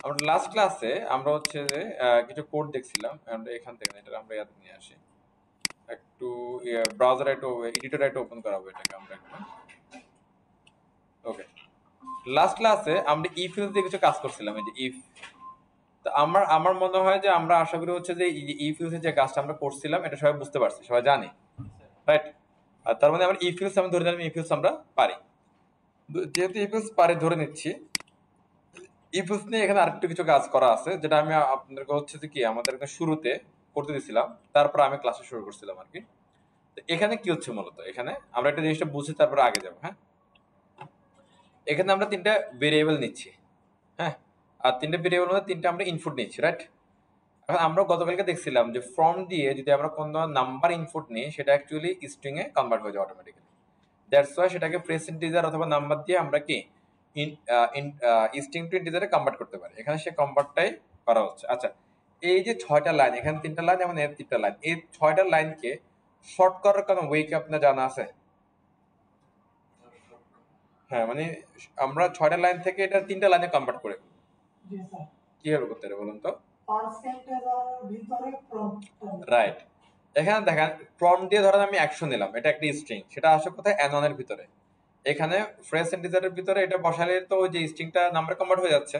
আমরা লাস্ট ক্লাসে আমরা হচ্ছে যে কিছু কোড দেখছিলাম, আমরা এখান থেকে এটা আমরা ইয়াদ নিয়ে আসি একটু, ব্রাউজার একটু এডিটর একটু ওপেন করাবো এটাকে আমরা একটু। ওকে, লাস্ট ক্লাসে আমরা ইফ ইউজ দিয়ে কিছু কাজ করছিলাম, এই যে ইফ। তো আমার আমার মনে হয় যে আমরা আশা করি হচ্ছে যে ইফ ইউজের যে কাজটা আমরা করছিলাম এটা সবাই বুঝতে পারছি, সবাই জানি, রাইট? আর তার মানে আমরা ইফ ইউজ আমি ধরে নিলাম ইফ ইউজ আমরা পারি। যেহেতু ইফ ইউজ পারি ধরে নিচ্ছি, ইফ ইউজ নিয়ে এখানে আরেকটু কিছু কাজ করা আছে, যেটা আমি আপনাদেরকে হচ্ছে যে কি আমাদের শুরুতে করতে দিছিলাম, তারপর আমি ক্লাসে শুরু করছিলাম আর কি। তো এখানে কি হচ্ছে মূলত, এখানে আমরা একটা জিনিসটা বুঝি তারপরে আগে যাবো। হ্যাঁ, এখানে আমরা তিনটা ভেরিয়েবল নিচ্ছি, হ্যাঁ, আর তিনটা ভেরিয়েবল মধ্যে তিনটা আমরা ইনপুট নিচ্ছি, রাইট? এখন আমরা গতকালকে দেখছিলাম যে ফর্ম দিয়ে যদি আমরা কোনো নাম্বার ইনপুট নিই সেটা অ্যাকচুয়ালি স্ট্রিং এ কনভার্ট হয়ে যায় অটোমেটিক্যালি। দ্যাটস ওয়াই সেটাকে প্রেস ইন্টিজার অথবা নাম্বার দিয়ে আমরা কি স্ট্রিং টু ইন্টিজারে কনভার্ট করতে পারি। এখানে সে কনভার্টটাই করা হচ্ছে। আচ্ছা, এই যে 6টা লাইন, এখানে 3টা লাইন এবং এর 3টা লাইন, এই 6টা লাইনকে শর্ট করার কোনো ওয়ে কি আপনার জানা আছে? হ্যাঁ, মানে আমরা 6টা লাইন থেকে এটা 3টা লাইনে কনভার্ট করে কিভাবে করতে পারি বলুন তো? রাইট, এখানে দেখেন প্রম্পট দিয়ে ধরেন আমি অ্যাকশন নিলাম, এটা একটা স্ট্রিং, সেটা আসে কোথায়? অ্যানন এর ভিতরে। এখানে ফ্রেশ ইন্টিজারের ভিতরে এটা বসালে তো ওই যে স্ট্রিংটা নাম্বার কনভার্ট হয়ে যাচ্ছে।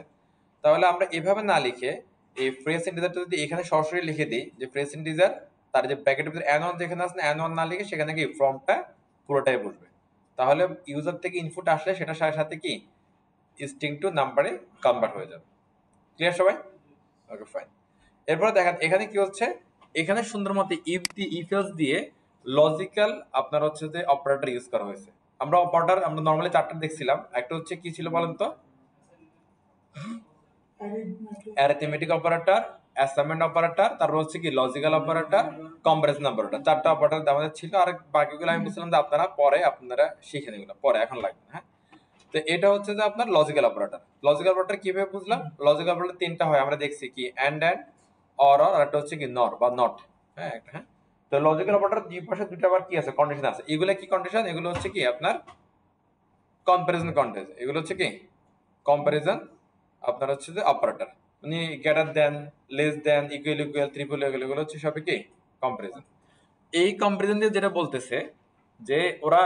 তাহলে আমরা এভাবে না লিখে এই ফ্রেশ ইন্টিজারটা যদি এখানে সরাসরি লিখে দিই যে ফ্রেশ ইন্টিজার, তার যে ব্র্যাকেটের ভিতরে অ্যানন যেখানে আছে অ্যানন না লিখে সেখানে কি ফর্মটা পুরোটাই বসবে, তাহলে ইউজার থেকে ইনপুট আসলে সেটার সাথে সাথে কি স্ট্রিং টু নাম্বারে কনভার্ট হয়ে যাবে। ক্লিয়ার সবাই? ওকে, ফাইন। এরপরে দেখেন এখানে কি হচ্ছে, এখানে সুন্দর মতো ইফ এলস দিয়ে লজিক্যাল আপনার হচ্ছে যে অপারেটর ইউজ করা হয়েছে। আমরা অপারেটর আমরা নরমালি 4টা দেখছিলাম, একটা হচ্ছে কি ছিল বলেন তো? অ্যারিথমেটিক অপারেটর, অ্যাসাইনমেন্ট অপারেটর, তারপর হচ্ছে কি লজিক্যাল অপারেটর, কম্পারিজন অপারেটর। 4টা অপারেটর আমাদের ছিল, আর বাকিগুলো আমি বলছিলাম যে আপনারা শিখে নিন, পরে এখন লাগবে না। হ্যাঁ, তো এটা হচ্ছে যে আপনার লজিক্যাল অপারেটর। লজিক্যাল অপারেটর কিভাবে বুঝলাম? লজিক্যাল অপারেটর 3টা হয়, আমরা দেখছি কি অ্যান্ড অর আর একটা হচ্ছে কি নর বা নট। হ্যাঁ, একটা। হ্যাঁ, তো লজিক্যাল অপারেটর দুই পাশে দুটো আবার কি আছে? কন্ডিশন আছে। এগুলো কি কন্ডিশন? এগুলো হচ্ছে কি আপনার কম্পারিজন কন্ডিশন। এগুলো হচ্ছে কি কম্পারিজন আপনার হচ্ছে যে অপারেটর, মানে greater than, less than, equal equal, triple equal, এগুলো হচ্ছে সবই কি কম্পারিজন। এই কম্পারিজন দিয়ে যেটা বলতেছে যে ওরা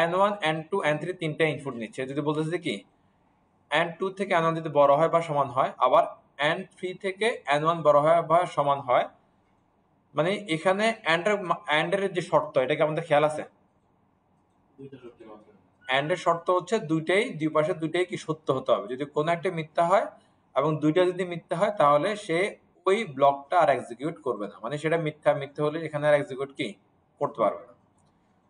n1 n2 n3 তিনটা ইনপুট নিচ্ছে, যদি বলতেছে কি n2 থেকে n1 যদি বড় হয় বা সমান হয়, আবার n3 থেকে n1 বড় হয় বা সমান হয়, মানে এখানে and এর যে শর্ত এটা কি আমাদের খেয়াল আছে? and এর শর্ত হচ্ছে দুই পাশে দুইটাই কি সত্য হতে হবে। যদি কোনো একটা মিথ্যা হয় এবং দুইটা যদি মিথ্যা হয় তাহলে সে ওই ব্লকটা আর এক্সিকিউট করবে না, মানে সেটা মিথ্যা হলে এখানে আর এক্সিকিউট কি করতে পারবে না।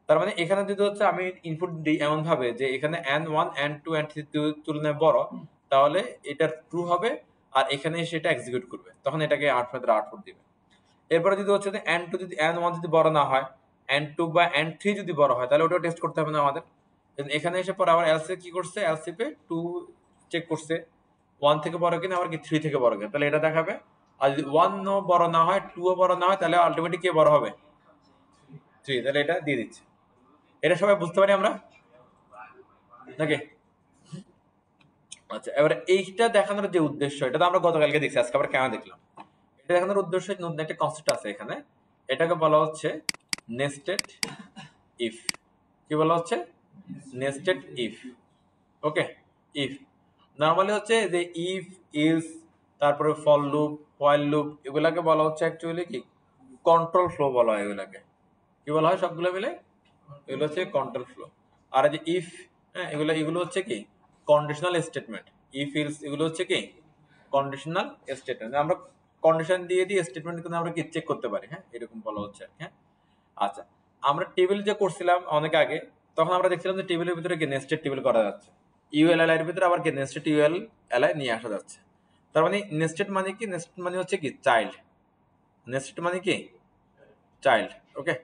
তার মানে এখানে যদি হচ্ছে আমি ইনপুট দিই এমন ভাবে যে এখানে n1 n2 n3 তুলনায় বড়, তাহলে এটা ট্রু হবে, আর এখানে সেটা এক্সিকিউট করবে, তখন এটাকে আউটপুট দিবে। এরপরে যদি হচ্ছে যে n1 যদি বড় না হয়, n2 বা n3 যদি বড় হয়, তাহলে ওটাও টেস্ট করতে হবে না আমাদের। এখানে এসে পরে আবার এলসি কি করছে, এলসি পে 2 চেক করছে 1 থেকে বড় কিনা, আবার কি 3 থেকে বড় কিনা, তাহলে এটা দেখাবে। আর যদি 1 ও বড় না হয়, 2 ও বড় না হয়, তাহলে আলটিমেটলি কে বড় হবে? 3, তাহলে এটা দিয়ে দিচ্ছে। এটা সবাই বুঝতে পারি আমরা নাকি? আচ্ছা, এবার এইটা দেখানোর যে উদ্দেশ্য, এটা তো আমরা গতকালকে দেখছি, আজকে আবার কেন দেখলাম? এটা দেখানোর উদ্দেশ্য নতুন একটা কনসেপ্ট আছে এখানে, এটাকে বলা হচ্ছে নেস্টেড ইফ। কি বলা হচ্ছে? Nested if. Okay, if normally হচ্ছে যে ইফ, ইলস, তারপরে ফর লুপ, হোয়াইল লুপ, এগুলাকে বলা হচ্ছে অ্যাকচুয়ালি কি কন্ট্রোল ফ্লো বলা হয় এগুলাকে। কি কি বলা হয় সবগুলো মিলে? এগুলো হচ্ছে কন্ট্রোল ফ্লো। আর এই যে ইফ, হ্যাঁ, এগুলো হচ্ছে কি কন্ডিশনাল স্টেটমেন্ট। ইফ ইলস এগুলো হচ্ছে কি কন্ডিশনাল স্টেটমেন্ট। আমরা কন্ডিশন দিয়ে স্টেটমেন্ট কিন্তু আমরা কি চেক করতে পারি, হ্যাঁ, এরকম বলা হচ্ছে। হ্যাঁ, আচ্ছা, আমরা টেবিল যে করছিলাম অনেক আগে, তখন আমরা দেখছিলাম যে টেবিলের ভিতরে কি নেস্টেড টেবিল করা যাচ্ছে। ইউএলএল এর ভিতরে আবার কি নেস্টেড ইউএলএল নিয়ে আসা যাচ্ছে। তার মানে নেস্টেড মানে কি? নেস্টেড মানে হচ্ছে কি চাইল্ড। নেস্টেড মানে কি চাইল্ড। ওকে,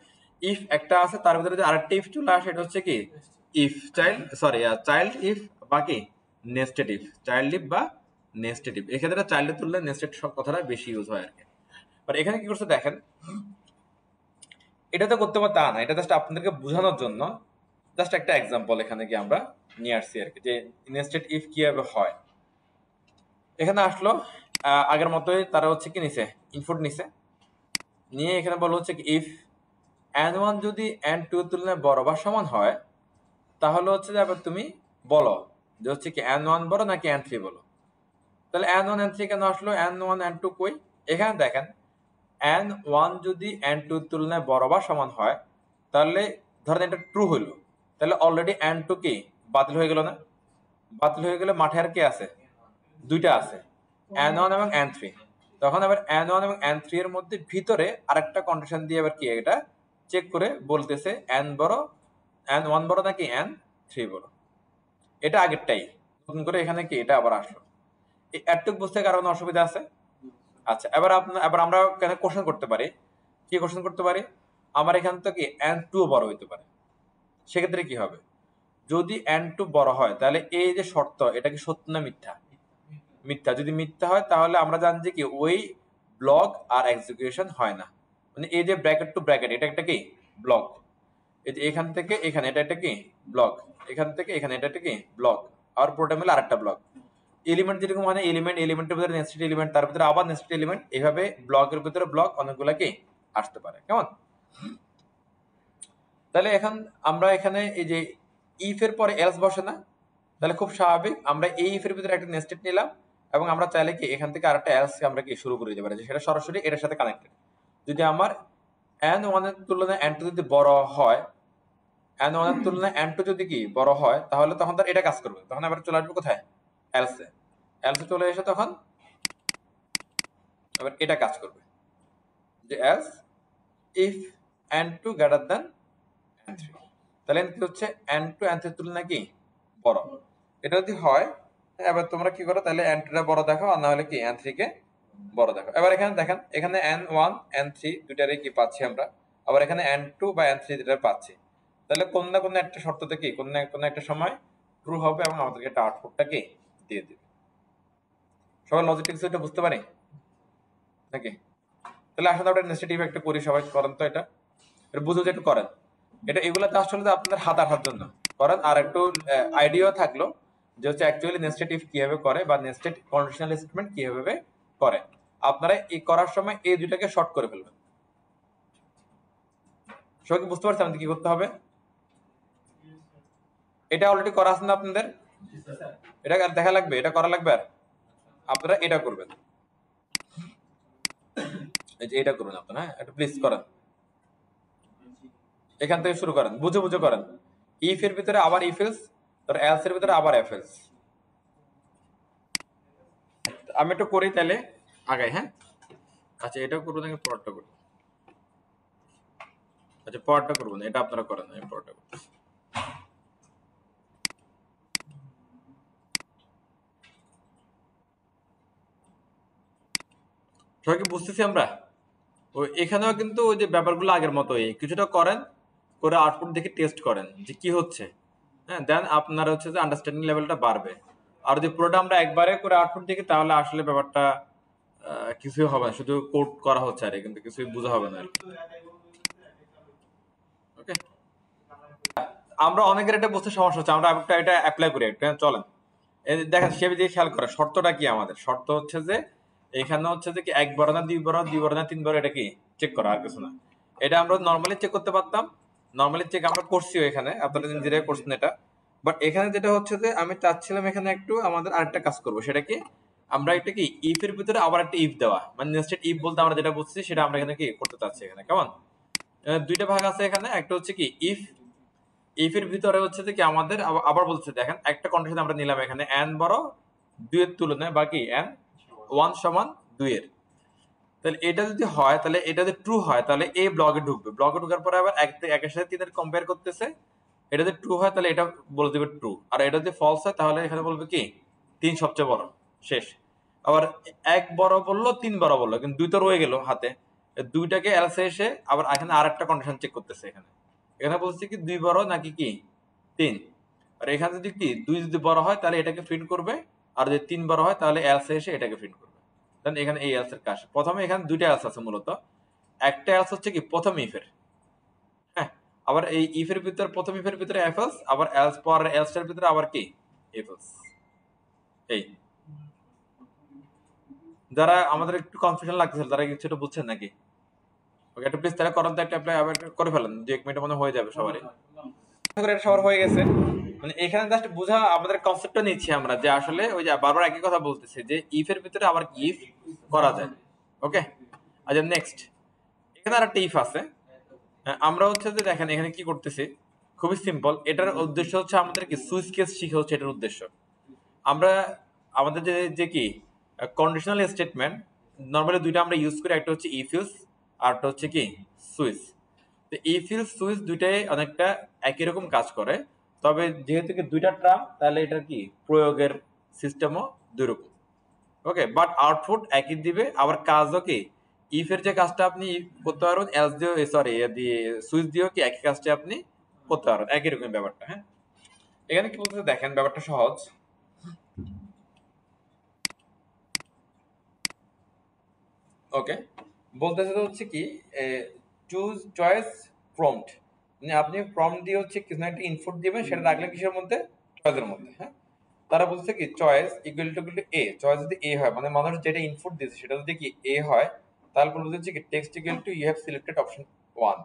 ইফ একটা আছে, তার ভিতরে যদি আরেকটা ইফ চলে আসে, এটা হচ্ছে কি if child, sorry child if বা কি নেস্টেড ইফ, চাইল্ড ইফ বা নেস্টেড ইফ। এক্ষেত্রে চাইল্ডের তুলনায় নেস্টেড সব কথাটা বেশি ইউজ হয় আর কি। বাট এখানে কি করছে দেখেন, এটা তো করতে পারতা না, এটা জাস্ট আপনাদেরকে বোঝানোর জন্য জাস্ট একটা এক্সাম্পল এখানে কি আমরা নিয়ে আসছি আর কি, যে নেস্টেড ইফ কিভাবে হয়। এখানে আসলো আগের মতোই, তারা হচ্ছে কি নিছে ইনপুট নিছে, নিয়ে এখানে বলা হচ্ছে কি ইফ n1 যদি n2 এর তুলনায় বড় বা সমান হয়, তাহলে হচ্ছে যে আবার তুমি বলো যে হচ্ছে কি n1 বড় নাকি n3 বলো। তাহলে n1 n3 কেন আসলো? n1 n2 কই? এখানে দেখেন n1 যদি n2 এর তুলনায় বড় বা সমান হয়, তাহলে ধরেন এটা ট্রু হইলো, তাহলে অলরেডি n2 কি বাতিল হয়ে গেল না? বাতিল হয়ে গেলে মাঠে আর কি আছে? দুইটা আছে, n1 এবং n3। তখন আবার n1 এবং n3 এর মধ্যে ভিতরে আরেকটা কন্ডিশন দিয়ে আবার কি এটা চেক করে বলতেছে n বড়, n1 বড় নাকি n3 বড়। এটা আগেরটাই, নতুন করে এখানে কি এটা আবার আসলো। এই এতটুকু বুঝতে কারণ অসুবিধা আছে? আচ্ছা, এবার আমরা কেন কোশ্চেন করতে পারি, কি কোশ্চেন করতে পারি? আমার এখান থেকে n2 বড় হইতে পারে, সেক্ষেত্রে কি হবে? যদি n2 বড় হয়, তাহলে এই যে শর্ত, এটা কি সত্য না মিথ্যা? মিথ্যা। যদি মিথ্যা হয়, তাহলে আমরা জানি যে কি ওই ব্লক আর এক্সিকিউশন হয় না। মানে এই যে ব্র্যাকেট টু ব্র্যাকেট, এটা একটা কি ব্লক। এই যে এখান থেকে এখানে এটা একটা কি ব্লক, এখান থেকে এখানে এটা একটা কি ব্লক, আর পুরোটা মিলে আরেকটা ব্লক। এলিমেন্ট যেরকম মানে এলিমেন্টের ভিতরে নেস্টেড এলিমেন্ট, তার ভিতরে আবার নেস্টেড এলিমেন্ট, এইভাবে ব্লকের ভিতরে ব্লক অনেকগুলা কি আসতে পারে। কেমন? তাহলে এখন আমরা এখানে এই যে ইফ এর পরে এলস বসে না, তাহলে খুব স্বাভাবিক আমরা এই ইফ এর ভিতরে একটা নেস্টেড নিলাম, এবং আমরা চাইলে কি এখান থেকে আরেকটা এলস আমরা কি শুরু করে দিতে পারি, সেটা সরাসরি এটার সাথে কানেক্টেড। যদি আমার n1 এর তুলনায় n2 যদি বড় হয়, n1 এর তুলনায় n2 যদি কি বড় হয়, তাহলে তখন তার এটা কাজ করবে। তখন আবার চলে আসবে কোথায়? এলসে। এলসে চলে এসে তখন আবার এটা কাজ করবে, যে else if n2 greater than n3। তাহলে কি হচ্ছে n2 n3 এর তুলনায় কি বড়। এটা যদি হয়, এবার তোমরা কি করো, তাহলে n2 টা বড় দেখো, আর না হলে কি n3 কে বড় দেখো। এবার এখানে দেখেন, এখানে n1 n3 দুইটারই কি পাচ্ছি আমরা, আবার এখানে n2 বা n3 দুইটার পাচ্ছি। তাহলে কোন না কোন একটা শর্ততে কি কোন না কোন একটা সময় ট্রু হবে, এবং আমাদেরকে একটা আউটপুটটা কি দিয়ে দিবে। সবাই লজিক এটা বুঝতে পারি নাকি? তাহলে আসলে আমরা নেস্টেড একটা করি, সবাই করেন তো এটা, এটা বুঝে যে একটু করেন। এটা এগুলা কাজ আসলে আপনাদের হাত আঠার জন্য করেন, আর একটু আইডিয়া থাকলো যে হচ্ছে অ্যাকচুয়ালি নেস্টেড ইফ কিভাবে করে, বা নেস্টেড কন্ডিশনাল স্টেটমেন্ট কিভাবে করে। আপনারা এই করার সময় এই দুইটাকে শর্ট করে ফেলবেন। সবাই কি বুঝতে পারছেন আমাদের কি করতে হবে? এটা অলরেডি করা আছে না আপনাদের? এটা আর দেখা লাগবে, এটা করা লাগবে। আর আপনারা এটা করবেন, এই যে এটা করবেন আপনারা, হ্যাঁ, এটা প্লিজ করেন। এখান থেকে শুরু করেন, বুঝে বুঝে করেন। ইফ এর ভিতরে আবার ইফ এলস, তারপর এলস এর ভিতরে আবার এফ এলস। আমি একটু করি তাহলে আগে, হ্যাঁ। আচ্ছা, এটা করবো নাকি পরেরটা করবো? আচ্ছা, পরেরটা করবো না, এটা আপনারা করেন, আমি পরেরটা করতেছি। সবাই কি বুঝতেছি আমরা? ওই এখানেও কিন্তু ওই যে ব্যাপারগুলো আগের মতোই কিছুটা করেন, করে আউটপুট দেখে টেস্ট করেন যে কি হচ্ছে, হ্যাঁ। দেন আপনার হচ্ছে যে আন্ডারস্ট্যান্ডিং লেভেলটা বাড়বে। আর যদি পুরোটা আমরা একবারে করে আউটপুট দেখি, তাহলে আসলে ব্যাপারটা কিছুই হবে না, শুধু কোড করা হচ্ছে আর কিন্তু কিছুই বোঝা হবে না আর কি। ওকে, আমরা অনেকের এটা বুঝতে সমস্যা হচ্ছে, আমরা এটা অ্যাপ্লাই করি একটু, চলেন। এই দেখেন, সে দিকে খেয়াল করে শর্তটা কি আমাদের। শর্ত হচ্ছে যে এখানে হচ্ছে যে কি এক বড় না দুই বড়, দুই বড় না তিন বড়, এটা কি চেক করা, আর কিছু না। এটা আমরা নর্মালি চেক করতে পারতাম, নর্মালি চেক আমরা করছিও এখানে, আপনারা নিজেরাই করছেন এটা। বাট এখানে যেটা হচ্ছে যে আমি চাচ্ছিলাম এখানে একটু আমাদের আরেকটা কাজ করবো, সেটা কি আমরা একটা কি ইফ এর ভিতরে আবার একটা ইফ দেওয়া, মানে নেস্টেড ইফ বলতে আমরা যেটা বুঝছি সেটা আমরা এখানে কি করতে চাচ্ছি এখানে। কেমন? দুইটা ভাগ আছে এখানে, একটা হচ্ছে কি ইফ এর ভিতরে হচ্ছে যে কি আমাদের আবার বলছে দেখেন, একটা কন্ডিশন আমরা নিলাম এখানে n বড় 2 এর তুলনায়, বাকি n 1 সমান 2 এর। তাহলে এটা যদি হয়, তাহলে এটা যদি ট্রু হয় তাহলে এই ব্লকে ঢুকবে, ব্লকে ঢোকার পরে আবার একের সাথে 3 এর কম্পেয়ার করতেছে, এটা যদি ট্রু হয় তাহলে এটা বলে দিবে ট্রু, আর এটা যদি ফলস হয় তাহলে এখানে বলবে কি 3 সবচেয়ে বড়, শেষ। আবার 1 বড় বললো 3 বড় বললো, কিন্তু 2 তো রয়ে গেল হাতে, দুইটাকে এলসে এসে আবার এখানে আরেকটা কন্ডিশন চেক করতেছে, এখানে এখানে বলছে কি 2 বড় নাকি কি 3, আর এখানে যদি কি 2 যদি বড় হয় তাহলে এটাকে প্রিন্ট করবে, আর যদি 3 বড় হয় তাহলে এলসে এসে এটাকে প্রিন্ট করবে। দেন এখানে এই এলস এর কাজ, প্রথমে এখানে দুইটা এলস আছে মূলত, একটা এলস হচ্ছে কি প্রথম ইফের, হ্যাঁ, আবার এই ইফের ভিতরে প্রথম ইফের ভিতরে এফ এলস, আবার এলস পরের এলস এর ভিতরে আবার কি এফ এলস। এই যারা আমাদের একটু কনফিউশন লাগতেছিল তারা কিছু একটু বুঝছেন নাকি? ওকে, একটু প্লিজ তারা করেন তো, একটা অ্যাপ্লাই আবার করে ফেলেন, 2-1 মিনিটের মধ্যে হয়ে যাবে সবারই। এটা সবার হয়ে গেছে, মানে এখানে জাস্ট বোঝা আমাদের কনসেপ্টটা নিচ্ছি আমরা, যে আসলে ওই যে বারবার একই কথা বলতেছে যে ইফ এর ভিতরে আবার ইফ করা যায়। ওকে, আচ্ছা নেক্সট, এখানে আরেকটা ইফ আছে। আমরা হচ্ছে যে দেখেন এখানে কি করতেছি, খুবই সিম্পল, এটার উদ্দেশ্য হচ্ছে আমাদের কি সুইচ কেস শিখা হচ্ছে এটার উদ্দেশ্য। আমরা আমাদের যে যে কি কন্ডিশনাল স্টেটমেন্ট নরমালি দুইটা আমরা ইউজ করি, একটা হচ্ছে ইফ ইউজ আর একটা হচ্ছে কি সুইচ। তো ইফ ইউজ সুইচ দুইটাই অনেকটা একই রকম কাজ করে, তবে যেহেতু কি দুইটা ট্রাম তাহলে এটার কি প্রয়োগের সিস্টেমও দুই রকম। ওকে, বাট আউটপুট একই দিবে, আবার কাজও কি ইফ এর যে কাজটা আপনি করতে পারবেন এলস দিয়ে, সরি দিয়ে সুইচ দিয়েও কি একই কাজটা আপনি করতে পারবেন, একই রকম ব্যাপারটা। হ্যাঁ, এখানে কি বলতেছে দেখেন, ব্যাপারটা সহজ। ওকে, বলতেছে তো হচ্ছে কি চুজ চয়েস প্রম্পট, মানে আপনি প্রম্পট দিয়ে হচ্ছে কিছু না একটা ইনপুট দিবেন, সেটা রাখলে কিসের মধ্যে, চয়েসের মধ্যে। হ্যাঁ, তারা বলছে কি choice equal to A, choice যদি এ হয় মানে মানুষ যেটা ইনপুট দিয়েছে সেটা যদি কি এ হয়, তাহলে বলতে হচ্ছে কি text equal to you have selected option 1,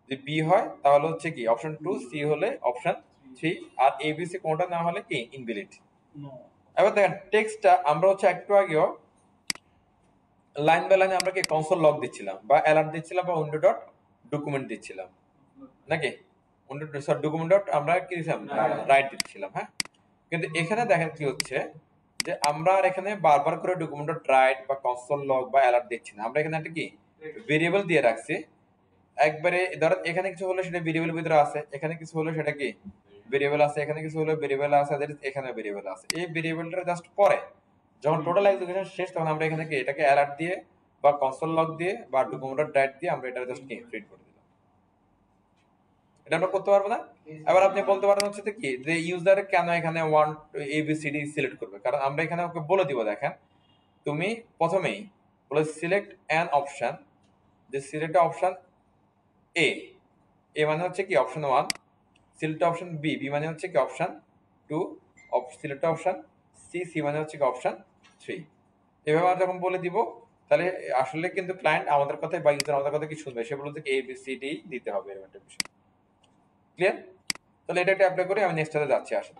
যদি বি হয় তাহলে হচ্ছে কি অপশন 2, সি হলে অপশন 3, আর এ বি সি কোনটা না হলে কি ইনভ্যালিড। এবার দেখেন টেক্সটটা আমরা হচ্ছে একটু আগেও লাইন বাই লাইন আমরা কি কনসোল লগ দিচ্ছিলাম বা অ্যালার্ট দিচ্ছিলাম বা উইন্ডো ডট ডকুমেন্ট দিচ্ছিলাম নাকি, উইন্ডো সরি ডকুমেন্ট ডট আমরা কি দিচ্ছিলাম রাইট দিচ্ছিলাম। হ্যাঁ, কিন্তু এখানে দেখেন কি হচ্ছে যে আমরা আর এখানে বারবার করে ডকুমেন্ট ডট রাইট বা কনসোল লগ বা অ্যালার্ট দিচ্ছি না, আমরা এখানে একটা কি ভেরিয়েবল দিয়ে রাখছি। একবারে ধরো এখানে কিছু হলে সেটা ভেরিয়েবল ভিতরে আছে, এখানে কিছু হলে সেটা কি ভেরিয়েবল আছে, এখানে কিছু হলে ভেরিয়েবল আছে, এখানে ভেরিয়েবল আছে। এই ভেরিয়েবলটা জাস্ট পরে যখন টোটাল এক্সিকিউশন শেষ তখন আমরা এখানে কি এটাকে অ্যালার্ট দিয়ে বা কনসোল লগ দিয়ে বা ডকুমেন্ট রাইট দিয়ে আমরা এটা জাস্ট কি প্রিন্ট করে দিলাম। এটা আমরা করতে পারবো না। এবার আপনি বলতে পারেন হচ্ছে কি যে ইউজার কেন এখানে 1 ABCD সিলেক্ট করবে, কারণ আমরা এখানে ওকে বলে দিব দেখেন তুমি প্রথমেই বলে সিলেক্ট অ্যান অপশন, যে সিলেক্ট অপশন এ, এ মানে হচ্ছে কি option 1, select option B, B মানে হচ্ছে কি option 2, select option C, C মানে হচ্ছে কি অপশন 3। এভাবে আমরা যখন বলে দিব তাহলে আসলে কিন্তু ক্লায়েন্ট আমাদের কথাই বা ইউজার আমাদের কথা কি শুনবে, সে বলতে কি ABCD দিতে হবে, এরকম একটা বিষয়। ক্লিয়ার? তাহলে এটা একটা অ্যাপ্লাই করে আমি নেক্সটটাতে যাচ্ছি। আসেন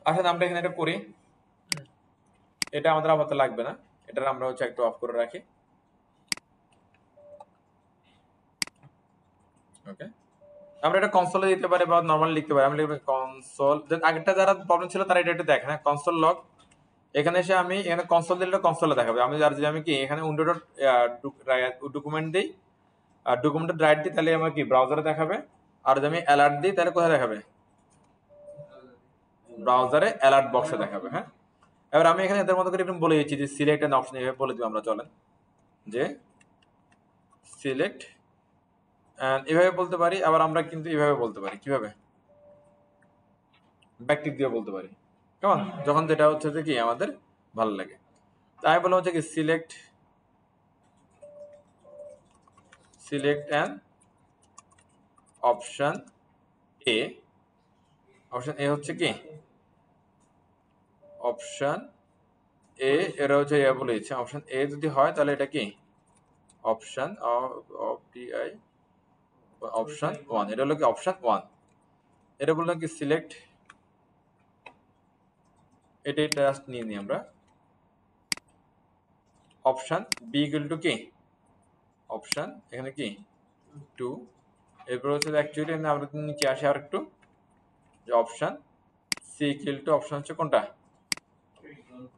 আসেন আমরা এখানে এটা করি, এটা আমাদের আপাতত লাগবে না, এটা আমরা হচ্ছে একটু অফ করে রাখি। ওকে, আমরা এটা কনসোলে দিতে পারি বা নরমালি লিখতে পারি। আমি লিখব কনসোল, আগেরটা যারা প্রবলেম ছিল তারা এটা একটু দেখেন। হ্যাঁ, কনসোল লগ, এখানে এসে আমি এখানে কনসোল দিলে কনসোলে দেখাবে। আমি আর যদি আমি কি এখানে উইন্ডো ডট ডকুমেন্ট দিই আর ডকুমেন্ট রাইট দিই তাহলে আমার কি ব্রাউজারে দেখাবে, আর যদি আমি অ্যালার্ট দিই তাহলে কোথায় দেখাবে, ব্রাউজারে অ্যালার্ট বক্সে দেখাবে। হ্যাঁ, এবার আমি এখানে এদের মতো করে একটু বলে দিচ্ছি যে সিলেক্ট এন অপশন, এভাবে বলে দিব আমরা, চলেন যে সিলেক্ট এভাবে বলতে পারি। আবার আমরা কিন্তু এভাবে বলতে পারি, কিভাবে ব্যাকটিক দিয়ে বলতে পারি, কেমন, যখন যেটা হচ্ছে যে কি আমাদের ভালো লাগে। তাই বললাম হচ্ছে কি select an option A, option A হচ্ছে কি অপশন এ, এরা হচ্ছে এ বলে দিচ্ছে অপশন এ যদি হয় তাহলে এটা কি অপশন অফ ডিআই অপশন 1, এটা হলো কি অপশন 1। এটা বললাম কি সিলেক্ট, এটাই জাস্ট নিয়ে নিই আমরা, অপশন বি ইকুয়াল টু কি অপশন এখানে কি 2, এরপর হচ্ছে অ্যাকচুয়ালি আমরা নিচে আসি আর একটু, যে option C equal to option হচ্ছে কোনটা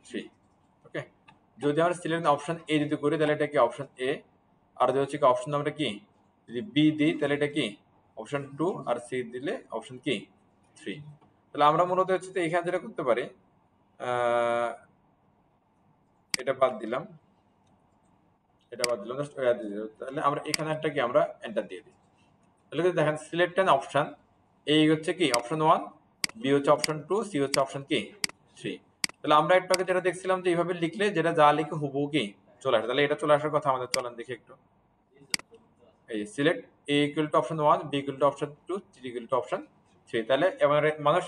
3। ওকে, যদি আমরা সিলেক্ট অপশন এ যদি করি তাহলে এটা কি অপশন এ, আর যদি হচ্ছে কি অপশন আমরা কি যদি বি দিই তাহলে এটা কি অপশন 2, আর সি দিলে অপশন কি 3। তাহলে আমরা মূলত হচ্ছে এখানে যেটা করতে পারি, এটা বাদ দিলাম, জাস্ট তাহলে আমরা এখানে একটা কি আমরা এন্টার দিয়ে দিই। তাহলে দেখেন সিলেক্ট অ্যান অপশন, এ হচ্ছে কি অপশন 1, বি হচ্ছে অপশন 2, সি হচ্ছে অপশন কি 3। তাহলে আমরা একটু আগে যেটা দেখছিলাম যে এইভাবে লিখলে যেটা যা লিখে হুবহু কি চলে আসে, তাহলে এটা চলে আসার কথা আমাদের, চলেন দেখি একটু। এই select A equal to option 1, B equal to option 2, C equal to option 3। তাহলে এবারে মানুষ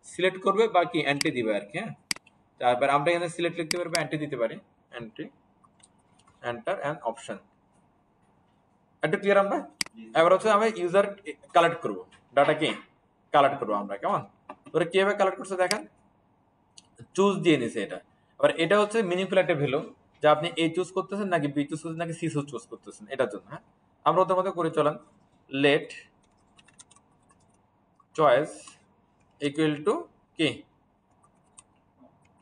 সিলেক্ট করবে বা কি এন্ট্রি দিবে আর কি। হ্যাঁ, তারপর আমরা এখানে সিলেক্ট লিখতে পারি বা এন্ট্রি দিতে পারি, এন্ট্রি এন্টার অ্যান অপশন। একটু ক্লিয়ার আমরা? এবার হচ্ছে আমরা ইউজার কালেক্ট করব, ডাটা কি কালেক্ট করবো আমরা, কেমন ওরা কিভাবে কালেক্ট করছে দেখেন, চুজ দিয়ে নিছে এটা। আবার এটা হচ্ছে মিনিংফুল একটা ভ্যালু, যে আপনি এ চুজ করতেছেন নাকি বি চুজ করতেছেন নাকি সি চুজ করতেছেন এটার জন্য। হ্যাঁ, আমরা ওদের মধ্যে করে চলেন, লেট চয়েস ইকুয়াল টু কি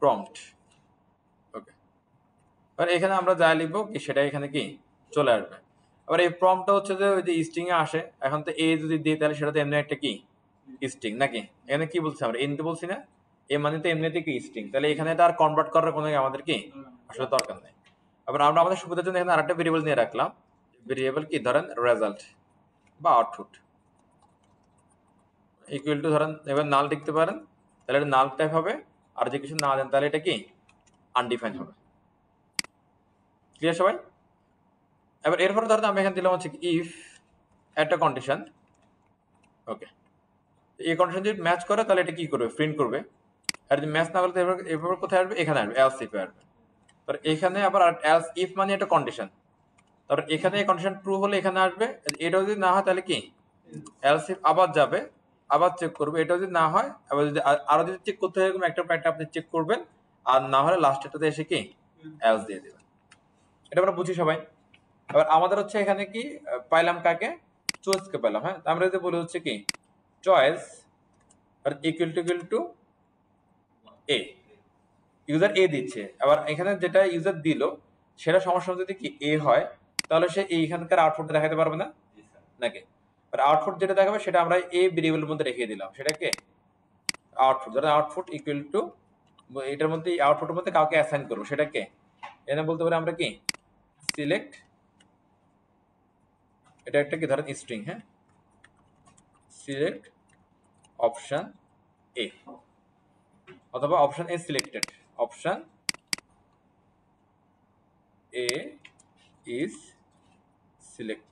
প্রম্পট। ওকে, এবার এখানে আমরা যা লিখবো কি সেটা এখানে কি চলে আসবে। আবার এই প্রম্পটটা হচ্ছে যে ওই যে স্ট্রিং এ আসে, এখন তো এ যদি দিই তাহলে সেটা তো এমনি একটা কি স্ট্রিং নাকি, এখানে কি বলছি আমরা এন তো বলছি না, এ মানে তো এমনিতে কি স্ট্রিং, তাহলে এখানে এটা আর কনভার্ট করার কোনো আমাদের কি আসলে দরকার নেই। আবার আমরা আমাদের সুবিধার জন্য এখানে আরেকটা ভেরিয়েবল নিয়ে রাখলাম, ভেরিয়েবল কি ধরেন রেজাল্ট বা আউটপুট ইকুয়াল টু ধরেন এবার নাল লিখতে পারেন, তাহলে এটা নাল টাইপ হবে, আর যে কিছু না দেন তাহলে এটা কি আনডিফাইন্ড হবে। ক্লিয়ার সবাই? এবার এরপরে ধরেন আমি এখানে দিলাম হচ্ছে ইফ একটা কন্ডিশন। ওকে, এই কন্ডিশন যদি ম্যাচ করে তাহলে এটা কি করবে প্রিন্ট করবে, আর যদি ম্যাচ না করলে এরপর কোথায় আসবে, এখানে আসবে এলস ইফে আসবে। তার এখানে আবার এলস ইফ মানে একটা কন্ডিশন, তারপর এখানে কন্ডিশন ট্রু হলে এখানে আসবে, এটা যদি না হয় তাহলে কি এলস ইফ আবার যাবে, আবার চেক করবে, এটা যদি না হয় আবার যদি আরো যদি চেক করতে হয় একটা একটা আপনি চেক করবেন, আর না হলে লাস্টেরটাতে এসে কি এলস দিয়ে দেবেন। এটা আমরা বুঝি সবাই। এবার আমাদের হচ্ছে এখানে কি পাইলাম কাকে, চয়েস কে পাইলাম। হ্যাঁ, আমরা যদি বলি হচ্ছে কি চয়েস আর equal to A, user A দিচ্ছে, আবার এখানে যেটা ইউজার দিল সেটা সমস্যা যদি কি এ হয় তাহলে সে এইখানকার আউটপুটটা দেখাতে পারবে না নাকি, আর আউটপুট যেটা দেখাবে সেটা আমরা এ ভেরিয়েবলের মধ্যে রেখে দিলাম, সেটাকে আউটপুট, ধরেন আউটপুট ইকুয়াল টু এটার মধ্যে আউটপুটের মধ্যে কাউকে অ্যাসাইন করবো, সেটাকে এখানে বলতে পারি আমরা কি সিলেক্ট, এটা একটা কি ধরেন স্ট্রিং। হ্যাঁ, সিলেক্ট অপশন এ, অথবা option A selected, option A is select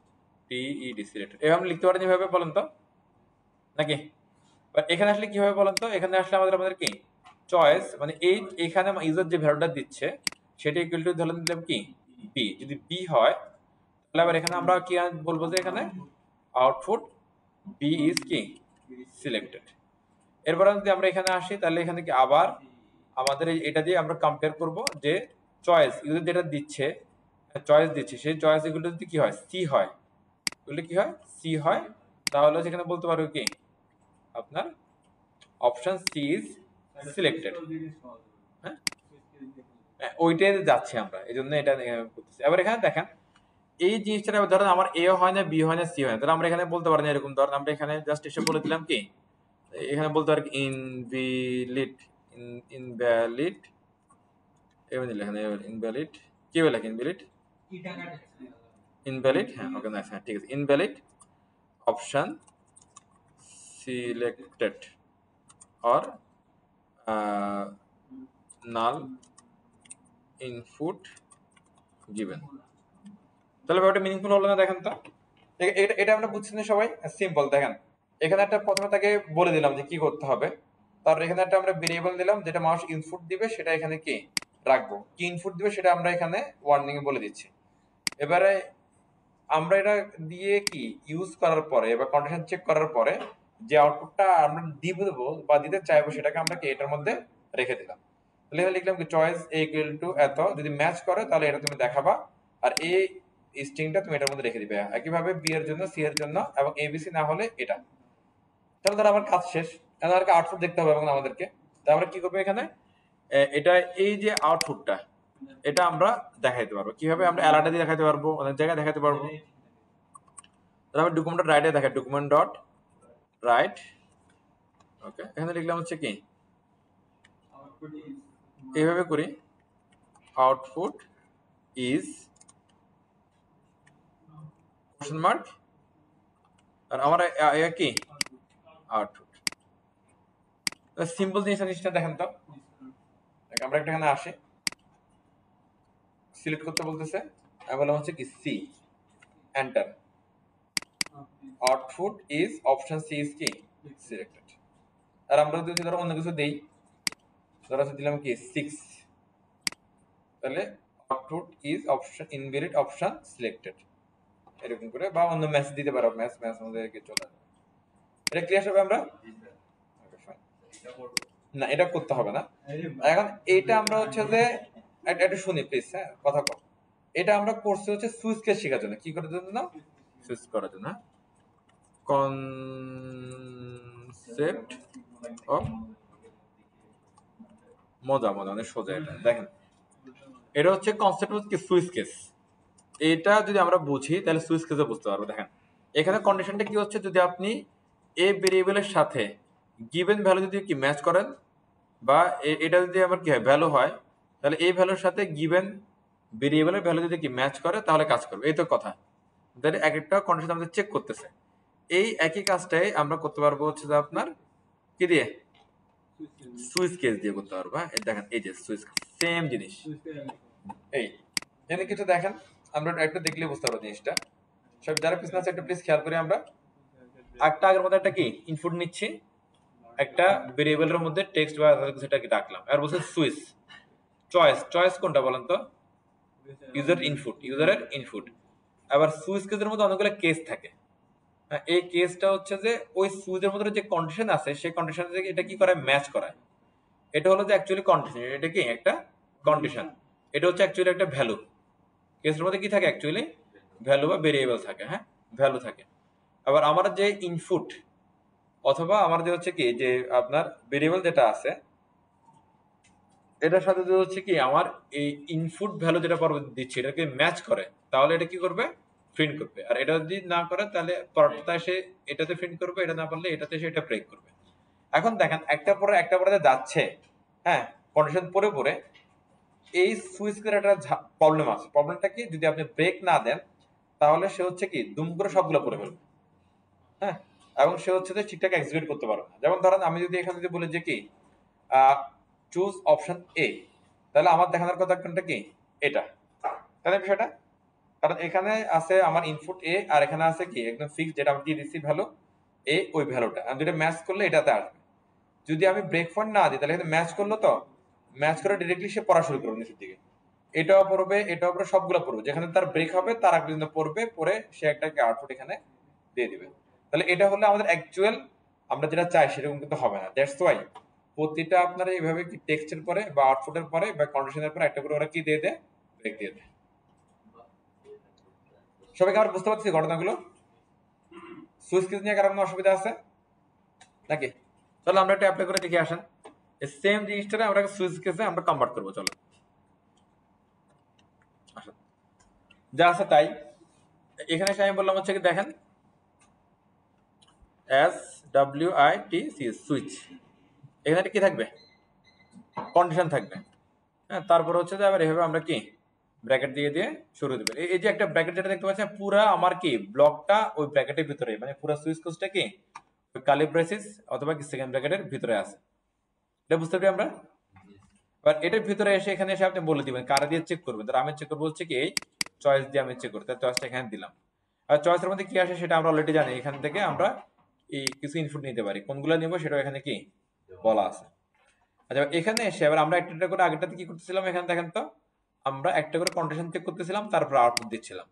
TED selected, এভাবে লিখতে পারেন এভাবে বলেন তো নাকি। এখানে আসলে কিভাবে বলেন তো, এখানে আসলে আমাদের কি চয়েস মানে এই এখানে ইউজার যে ভ্যালুটা দিচ্ছে সেটা ইকুয়াল টু ধরে দিলাম কি বি, যদি বি হয় তাহলে আবার এখানে আমরা কি বলবো যে এখানে আউটপুট বি ইজ কি সিলেক্টেড। এরপর যদি আমরা এখানে আসি তাহলে এখানে কি আবার আমাদের এটা দিয়ে আমরা কম্পেয়ার করব যে চয়েস ইউজার যেটা দিচ্ছে, চয়েস দিচ্ছে সেই চয়েস এগুলো যদি কি হয় সি হয়, এগুলো কি হয় সি হয়, তাহলে সেখানে বলতে পারবো কি আপনার অপশন সি ইজ সিলেক্টেড। হ্যাঁ, ওইটাই যাচ্ছে আমরা, এই জন্য এটা করতেছি। এবার এখানে দেখেন এই জিনিসটা ধরেন আমার এ হয় না বি হয় না সি হয় না, তাহলে আমরা এখানে বলতে পারি না এরকম, ধরেন আমরা এখানে জাস্ট এসে বলে দিলাম কি এখানে বলতে পারি ইনভ্যালিড, ইনভ্যালিড এমনি লেখেন ইনভ্যালিড, কি বলে লেখেন ইনভ্যালিড, ইনভ্যালিড। হ্যাঁ ওকে নাইস, হ্যাঁ ঠিক আছে, invalid option selected or null input given। তাহলে ব্যাপারটা মিনিংফুল হলো না দেখেন তো, এটা এটা আমরা বুঝছি না সবাই, সিম্পল দেখেন। এখানে একটা প্রথমে তাকে বলে দিলাম যে কি করতে হবে, তারপর এখানে একটা আমরা ভেরিয়েবল দিলাম যেটা মানুষ ইনপুট দিবে সেটা এখানে কি রাখবো, কি ইনপুট দিবে সেটা আমরা এখানে ওয়ার্নিং এ বলে দিচ্ছি। এবারে আমরা এটা দিয়ে কি ইউজ করার পরে বা কন্ডিশন চেক করার পরে যে আউটপুটটা আমরা দিব দেবো বা দিতে চাইবো সেটাকে আমরা কি এটার মধ্যে রেখে দিলাম। তাহলে এখানে লিখলাম কি চয়েস এ ইকুয়াল টু এত, যদি ম্যাচ করে তাহলে এটা তুমি দেখাবা, আর এ স্ট্রিংটা তুমি এটার মধ্যে রেখে দিবে। একইভাবে বি এর জন্য, সি এর জন্য এবং এবিসি না হলে এটা। তাহলে ধর আমার কাজ শেষ, এখন আমাদেরকে আউটপুট দেখতে হবে এবং আমাদেরকে, তাহলে আমরা কি করবো এখানে, এটা এই যে আউটপুটটা এটা আমরা দেখাইতে পারবো কিভাবে, আমরা অ্যালার্টে দিয়ে দেখাতে পারবো, অনেক জায়গায় দেখাতে পারবো। তাহলে আমি ডকুমেন্ট ডট রাইটে দেখাই, ডকুমেন্ট ডট রাইট, ওকে, এখানে লিখলাম হচ্ছে কি এইভাবে করি, আউটপুট ইজ কোশ্চেন মার্ক, আর আমার কি আউটপুট। সিম্পল জিনিসটা দেখেন তো, আমরা একটা এখানে আসি, সিলেক্ট করতে বলতেছে, আমি বললাম হচ্ছে কি C, enter, output is option C is কি সিলেক্টেড। আর আমরা যদি ধরো অন্য কিছু দেই, ধরো দিলাম কি 6, তাহলে output is option invalid option selected, এরকম করে, বা অন্য ম্যাচ দিতে পারো, ম্যাচ আমাদেরকে চলে আসবে। এটা ক্লিয়ার হবে আমরা, না এটা করতে হবে না। এখন এইটা আমরা হচ্ছে যে একটা শুনি প্লিজ, হ্যাঁ কথা কম, এটা আমরা করছি হচ্ছে সুইচ কেস শেখার জন্য, কি করার জন্য, সুইচ করার জন্য, কনসেপ্ট অফ, মজা অনেক সোজা। এটা দেখেন, এটা হচ্ছে কনসেপ্ট হচ্ছে সুইচ কেস, এটা যদি আমরা বুঝি তাহলে সুইচ কেসে বুঝতে পারবো। দেখেন এখানে কন্ডিশনটা কি হচ্ছে, যদি আপনি এ ভেরিয়েবলের সাথে গিভেন ভ্যালু যদি কি ম্যাচ করেন, বা এটা যদি আমার কি হয় ভ্যালু হয়, তাহলে এই ভ্যালুর সাথে গিভেন ভেরিয়েবলের ভ্যালু যদি কি ম্যাচ করে তাহলে কাজ করবে, এই তো কথা। তাহলে এক একটা কন্ডিশন আমাদের চেক করতেছে, এই একই কাজটাই আমরা করতে পারবো হচ্ছে যে আপনার কি দিয়ে, সুইচ কেস দিয়ে করতে পারবো। হ্যাঁ দেখেন এই যে সুইচ, সেম জিনিস, এই এখানে কিছু দেখেন, আমরা একটু দেখলে বুঝতে পারবো জিনিসটা। সব যারা পিছনে আছে একটু প্লিজ খেয়াল করি, আমরা একটা আগের মধ্যে একটা কি ইনপুট নিচ্ছি, একটা ভেরিয়েবলের মধ্যে টেক্সট বা কিছুটা কি ডাকলাম, আর বলছে সুইচ, চয়েস কোনটা বলেন তো, ইউজারের ইনপুট। আবার সুইচ কেসের মধ্যে অনেকগুলো কেস থাকে, এই কেসটা হচ্ছে যে ওই সুইচের মধ্যে যে কন্ডিশন আছে সেই কন্ডিশন থেকে এটা কি করে ম্যাচ করায়, এটা হলো যে অ্যাকচুয়ালি কন্ডিশন, এটা কি একটা কন্ডিশন, এটা হচ্ছে অ্যাকচুয়ালি একটা ভ্যালু। কেসের মধ্যে কি থাকে অ্যাকচুয়ালি ভ্যালু বা ভেরিয়েবল থাকে, হ্যাঁ ভ্যালু থাকে। আবার আমার যে ইনপুট অথবা আমার যে হচ্ছে কি যে আপনার ভেরিয়েবল যেটা আছে, এটার সাথে যে হচ্ছে কি আমার এই ইনপুট ভ্যালু যেটা পরবর্তী দিচ্ছি এটাকে ম্যাচ করে, তাহলে এটা কি করবে, প্রিন্ট করবে। আর এটা যদি না করে তাহলে পরবর্তীতে এসে এটাতে প্রিন্ট করবে, এটা না পারলে এটাতে এসে এটা ব্রেক করবে। এখন দেখেন একটা পরে যে যাচ্ছে, হ্যাঁ কন্ডিশন পরে এই সুইচ এর একটা প্রবলেম আছে। প্রবলেমটা কি, যদি আপনি ব্রেক না দেন তাহলে সে হচ্ছে কি দুম করে সবগুলো পড়ে ফেলবে, হ্যাঁ, এবং সে হচ্ছে যে ঠিকঠাক এক্সিকিউট করতে পারবে না। যেমন ধরেন আমি যদি এখানে যদি বলি যে কি চুজ অপশন এ, তাহলে আমার দেখানোর কথা কোনটা কি এটা, তাহলে বিষয়টা, কারণ এখানে আছে আমার ইনপুট এ আর এখানে আছে কি একদম ফিক্স যেটা আমি দিয়ে দিচ্ছি ভ্যালু এ, ওই ভ্যালুটা আমি যেটা ম্যাচ করলে এটাতে আসবে। যদি আমি ব্রেক পয়েন্ট না দিই তাহলে এখানে ম্যাচ করলো, তো ম্যাচ করে ডিরেক্টলি সে পড়া শুরু করবে নিচের দিকে, এটাও পড়বে এটাও পড়বে সবগুলো পড়বে, যেখানে তার ব্রেক হবে তার আগে পর্যন্ত পড়বে, পরে সে একটা আউটপুট এখানে দিয়ে দিবে। তাহলে এটা হলে আমাদের অ্যাকচুয়াল আমরা যেটা চাই সেরকম কিন্তু হবে না। দ্যাটস ওয়াই প্রতিটা আপনারা এইভাবে কি টেক্সটের পরে বা আউটপুটের পরে বা কন্ডিশনের পরে একটা করে ওরা কি দিয়ে দেয়, ব্রেক দিয়ে দেয়। সবাইকে আমরা বুঝতে পারছি ঘটনাগুলো, সুইচ কেস নিয়ে কারো কোনো অসুবিধা আছে নাকি? চলো আমরা একটা অ্যাপ্লাই করে দেখে আসেন, এই সেম জিনিসটা আমরা সুইচ কেসে আমরা কনভার্ট করবো। চলো আসেন, যা আছে তাই এখানে আমি বললাম হচ্ছে কি দেখেন SWITC সুইচ, এখানে কি থাকবে, কন্ডিশন থাকবে, হ্যাঁ তারপরে হচ্ছে যে আবার এভাবে আমরা কি ব্র্যাকেট দিয়ে দিয়ে শুরু দেবে। এই যে একটা ব্র্যাকেট যেটা দেখতে পাচ্ছেন পুরা আমার কি ব্লকটা ওই ব্র্যাকেটের ভিতরে, মানে পুরো সুইচ কোডটা কি ওই কার্লি ব্রেসিস অথবা কি সেকেন্ড ব্র্যাকেটের ভিতরে আছে, এটা বুঝতে পারি আমরা। এবার এটার ভিতরে এসে এখানে এসে আপনি বলে দিবেন কারা দিয়ে চেক করবেন, তাহলে আমি চেক করবো হচ্ছে কি এই চয়েস দিয়ে আমি চেক করি, তাহলে চয়েসটা এখানে দিলাম। আর চয়েসের মধ্যে কি আসে সেটা আমরা অলরেডি জানি, এখান থেকে আমরা এই কিছু ইনপুট নিতে পারি, কোনগুলো নিব সেটা এখানে কি বলা আছে। আচ্ছা এখানে এসে এবার আমরা একটা করে আগেরটাতে কি করতেছিলাম, এখানে দেখেন তো আমরা একটা করে কন্ডিশন চেক করতেছিলাম, তারপর আউটপুট দিচ্ছিলাম।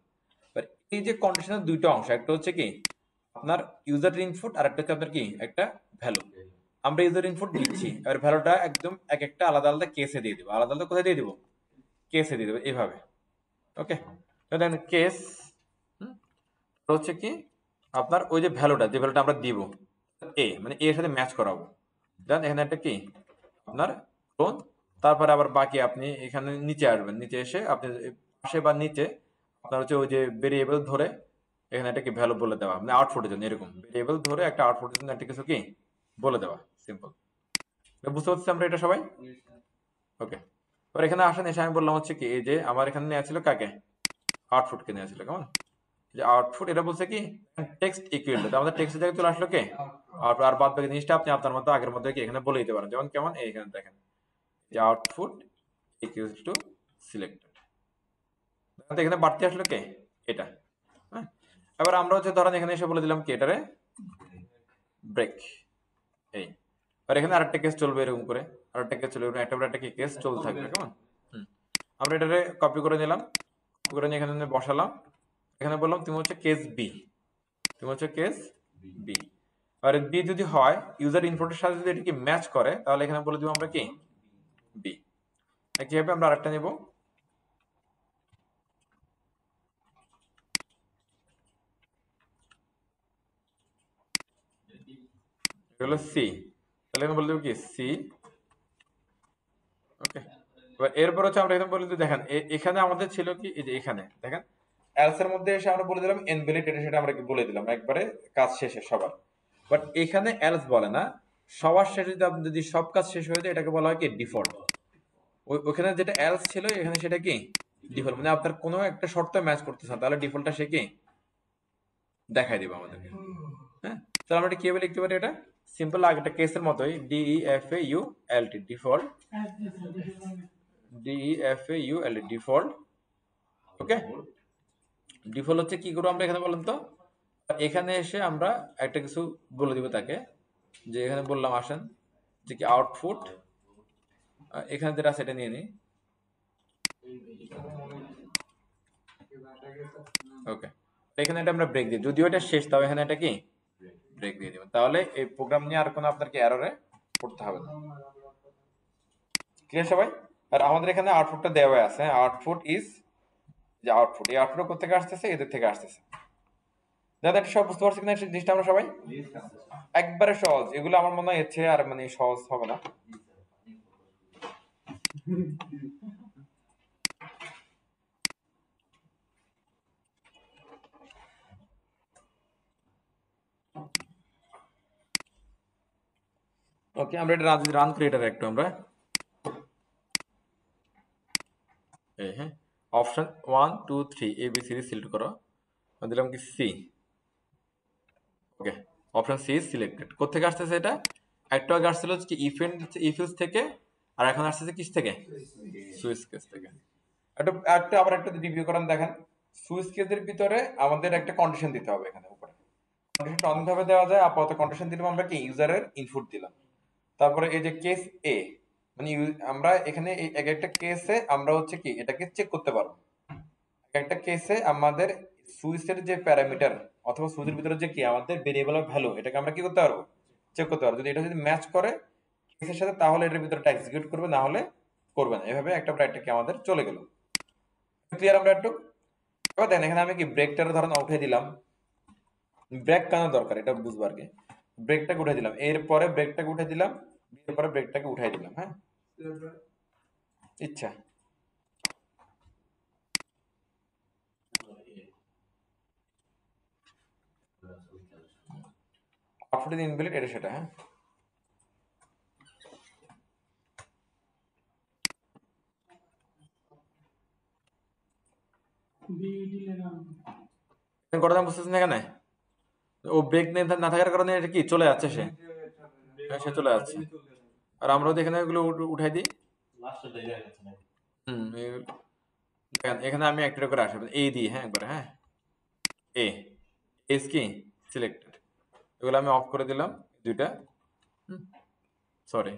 এবার এই যে কন্ডিশনের দুইটা অংশ, একটা হচ্ছে কি আপনার ইউজার ইনপুট আর একটা হচ্ছে আপনার কি একটা ভ্যালু। আমরা ইউজার ইনপুট দিচ্ছি, এবার ভ্যালুটা একদম এক একটা আলাদা আলাদা কেসে দিয়ে দিব, আলাদা আলাদা কোথায় দিয়ে দিব, কেসে দিয়ে দেবো এইভাবে, ওকে। দেন কেস হচ্ছে কি আপনার ওই যে ভ্যালুটা, যে ভ্যালুটা আমরা দিব এ, মানে এর সাথে ম্যাচ করাবো। দেন এখানে একটা কি আপনার ক্লোন, তারপরে আবার বাকি আপনি এখানে নিচে আসবেন, নিচে এসে আপনি পাশে বা নিচে আপনার হচ্ছে ওই যে ভেরিয়েবল ধরে এখানে একটা কি ভ্যালু বলে দেওয়া, মানে আউটপুটের জন্য এরকম ভেরিয়েবল ধরে একটা আউটপুটের জন্য একটা কিছু কি বলে দেওয়া। সিম্পল, বুঝতে পারছি আমরা এটা সবাই? ওকে, এবার এখানে আসেন, এসে আমি বললাম হচ্ছে কি এই যে আমার এখানে নেওয়া ছিল কাকে, আউটপুটকে নেওয়া ছিল, কেমন যে আউটপুট এটা বলছে কি টেক্সট ইকুয়াল টু, আমাদের টেক্সটের জায়গায় চলে আসলো কে আউটপুট, আর বাদ বাকি জিনিসটা আপনি আপনার মতো আগের মধ্যে কি এখানে বলে দিতে পারেন, যেমন কেমন এইখানে দেখেন যে আউটপুট ইকুয়াল টু সিলেক্টেড, এখানে বাড়তি আসলো কে এটা। হ্যাঁ, এবার আমরা হচ্ছে ধরেন এখানে এসে বলে দিলাম কি এটারে ব্রেক, এই আর এখানে আরেকটা কেস চলবে এরকম করে, আরেকটা কেস চলবে, একটা পর একটা কি কেস চলতে থাকবে, কেমন। আমরা এটারে কপি করে নিলাম, কপি করে নিয়ে এখানে বসালাম, এখানে বললাম তুমি হচ্ছে কেস বি, তুমি হচ্ছে কেস বি, আর বি যদি হয় ইউজার ইনপুটের সাথে যদি এটাকে ম্যাচ করে তাহলে এখানে বলে দিব আমরা কি বি। কিভাবে আমরা আরেকটা নেব, হলো সি, তাহলে এখানে বলে দেবো কি সি। ওকে, এবার এরপর হচ্ছে আমরা এখানে বলে দিই, দেখেন এখানে আমাদের ছিল কি এই যে এখানে দেখেন এলস এর মধ্যে এসে আমরা বলে দিলাম এনভ্যালিড, এটা সেটা আমরা কি বলে দিলাম একবারে কাজ শেষে সবার। বাট এখানে এলস বলে না, সবার শেষে যদি সব কাজ শেষ হয়ে যায় এটাকে বলা হয় কি ডিফল্ট। ওখানে যেটা এলস ছিল এখানে সেটা কি ডিফল্ট, মানে আপনার কোনো একটা শর্ত ম্যাচ করতেছে না তাহলে ডিফল্টটা সে কি দেখাই দিবে আমাদেরকে। হ্যাঁ, তাহলে আমরা এটা কিভাবে লিখতে পারি, এটা সিম্পল আগেটা কেসের মতোই DEFAULT ডিফল্ট, DEFAULT ডিফল্ট। ওকে, ডিফল্ট হচ্ছে কি করবো আমরা এখানে বলেন তো, এখানে এসে আমরা একটা কিছু বলে দিব তাকে, যে এখানে বললাম আসেন যে কি আউটপুট এখানে যেটা সেটা নিয়ে নিই। ওকে, এখানে এটা আমরা ব্রেক দিই, যদিও এটা শেষ তাও এখানে এটা কি ব্রেক দিয়ে দিবেন, তাহলে এই প্রোগ্রাম নিয়ে আর কোনো আপনার কি এররে পড়তে হবে না। ক্লিয়ার সবাই? আর আমাদের এখানে আউটপুটটা দেওয়া আছে, আউটপুট ইজ, যে আউটপুট, এই আউটপুট কোথা থেকে আসতেছে, এদের থেকে আসতেছে। দাদা এটা সব বুঝতে পারছি কিনা জিনিসটা আমরা সবাই? একবারে সহজ, এগুলো আমার মনে হয় এর চেয়ে আর মানে সহজ হবে না। ওকে, আমরা এটা রান করি, এটা একটু আমরা এই হ্যাঁ অপশন 1 2 3 ABC সিলেক্ট করো, দিলাম কি C. Okay, option C is selected. কোথেকে আসতেছে এটা, একটু আগে আসছিল কি ইফ এন্ড ইফ ইউজ থেকে, আর এখন আসতেছে কিস থেকে, সুইচ কেস থেকে। একটু একটু আবার একটু রিভিউ করেন, দেখেন সুইচ কেসের ভিতরে আমাদের একটা কন্ডিশন দিতে হবে, এখানে উপরে কন্ডিশনটা অনেকভাবে দেওয়া যায়। আপাতত কন্ডিশন দিলাম আমরা কি ইউজারের ইনপুট দিলাম, তারপরে এই যে কেস এ, মানে আমরা এখানে এক একটা কেসে আমরা হচ্ছে কি এটাকে চেক করতে পারবো, এক একটা কেসে আমাদের সুইচের যে প্যারামিটার অথবা সুইচের ভিতরে যে কি আমাদের ভেরিয়েবল অফ ভ্যালু, এটাকে আমরা কি করতে পারবো চেক করতে পারবো। যদি এটা যদি ম্যাচ করে কেসের সাথে তাহলে এটার ভিতরে এক্সিকিউট করবে, না হলে করবে না। এভাবে একটা ব্রাইটটা কি আমাদের চলে গেল। ক্লিয়ার আমরা একটু? এবার দেখেন এখানে আমি কি ব্রেকটার ধরেন উঠে দিলাম, ব্রেক কেন দরকার এটা বুঝবার কি, ব্রেকটাকে উঠে দিলাম, এরপরে ব্রেকটাকে উঠে দিলাম, এরপরে ব্রেকটাকে উঠাই দিলাম। হ্যাঁ, ইচ্ছা আউটপুট ইনভ্যালিড, এটা সেটা। হ্যাঁ, কথা বুঝতেছেন এখানে, ও ব্রেক না থাকার কারণে এটা কি চলে যাচ্ছে সে, হ্যাঁ সে চলে যাচ্ছে। আর আমরাও তো এখানে এগুলো উঠাই দিই। হুম, দেখেন এখানে আমি একটা করে আসবো এ দিই, হ্যাঁ একবারে, হ্যাঁ এ এস কি সিলেক্টেড, এগুলো আমি অফ করে দিলাম দুইটা। সরি,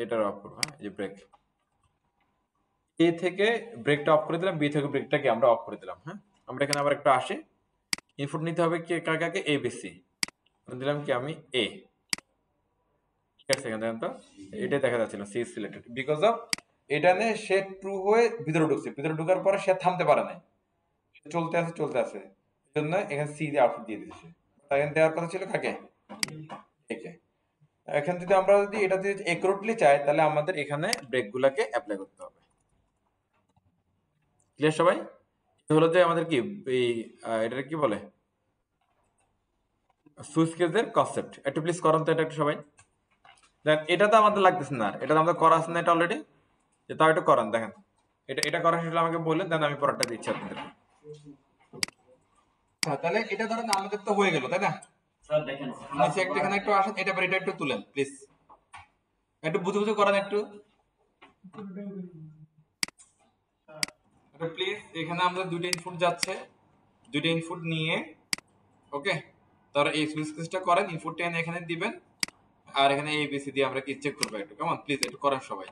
এটার অফ করবো, হ্যাঁ এই যে ব্রেক, এ থেকে ব্রেকটা অফ করে দিলাম, বি থেকে ব্রেকটাকে আমরা অফ করে দিলাম। হ্যাঁ, আমরা এখানে আবার একটু আসি, ইনপুট নিতে হবে কি কাকে, এ বি সি দিলাম কি আমি এ, ঠিক আছে। এখানে দেখেন তো এটাই দেখা যাচ্ছিল সি সিলেক্টেড, বিকজ অফ এটা নিয়ে সে ট্রু হয়ে ভিতরে ঢুকছে, ভিতরে ঢুকার পরে সে থামতে পারে নাই, চলতে আছে এই জন্য এখানে সি দিয়ে আউটপুট দিয়ে দিচ্ছে। এখানে দেওয়ার কথা ছিল কাকে, একে। এখন যদি আমরা যদি এটা যদি একুরেটলি চাই তাহলে আমাদের এখানে ব্রেক গুলাকে অ্যাপ্লাই করতে হবে। ক্লিয়ার সবাই? হলো যে আমাদের কি এই এটা কি বলে সুইচ কেসের কনসেপ্ট। একটু প্লিজ করেন তো এটা একটু সবাই। দেন এটা তো আমাদের লাগতেছে না, এটা তো আমাদের করা আছে না এটা অলরেডি, তাও একটু করেন দেখেন। এটা করা শেষ হলে আমাকে বললেন, দেন আমি পরেরটা দিচ্ছি আপনাদের। হ্যাঁ তাহলে এটা ধরেন আমাদের তো হয়ে গেল তাই না স্যার। দেখেন নিচে একটা এখানে একটু আসেন, এটা পরে এটা একটু তুলেন প্লিজ, একটু বুঝে বুঝে করেন একটু প্লিজ। এখানে আমরা দুটো ইনপুট যাচ্ছে, দুটো ইনপুট নিয়ে ওকে, তারপর এই সুইচ কেসটা করেন, ইনপুটটা এখানে দিবেন, আর এখানে এবিসি দিয়ে আমরা কি চেক করবো একটু, কেমন প্লিজ একটু করেন সবাই।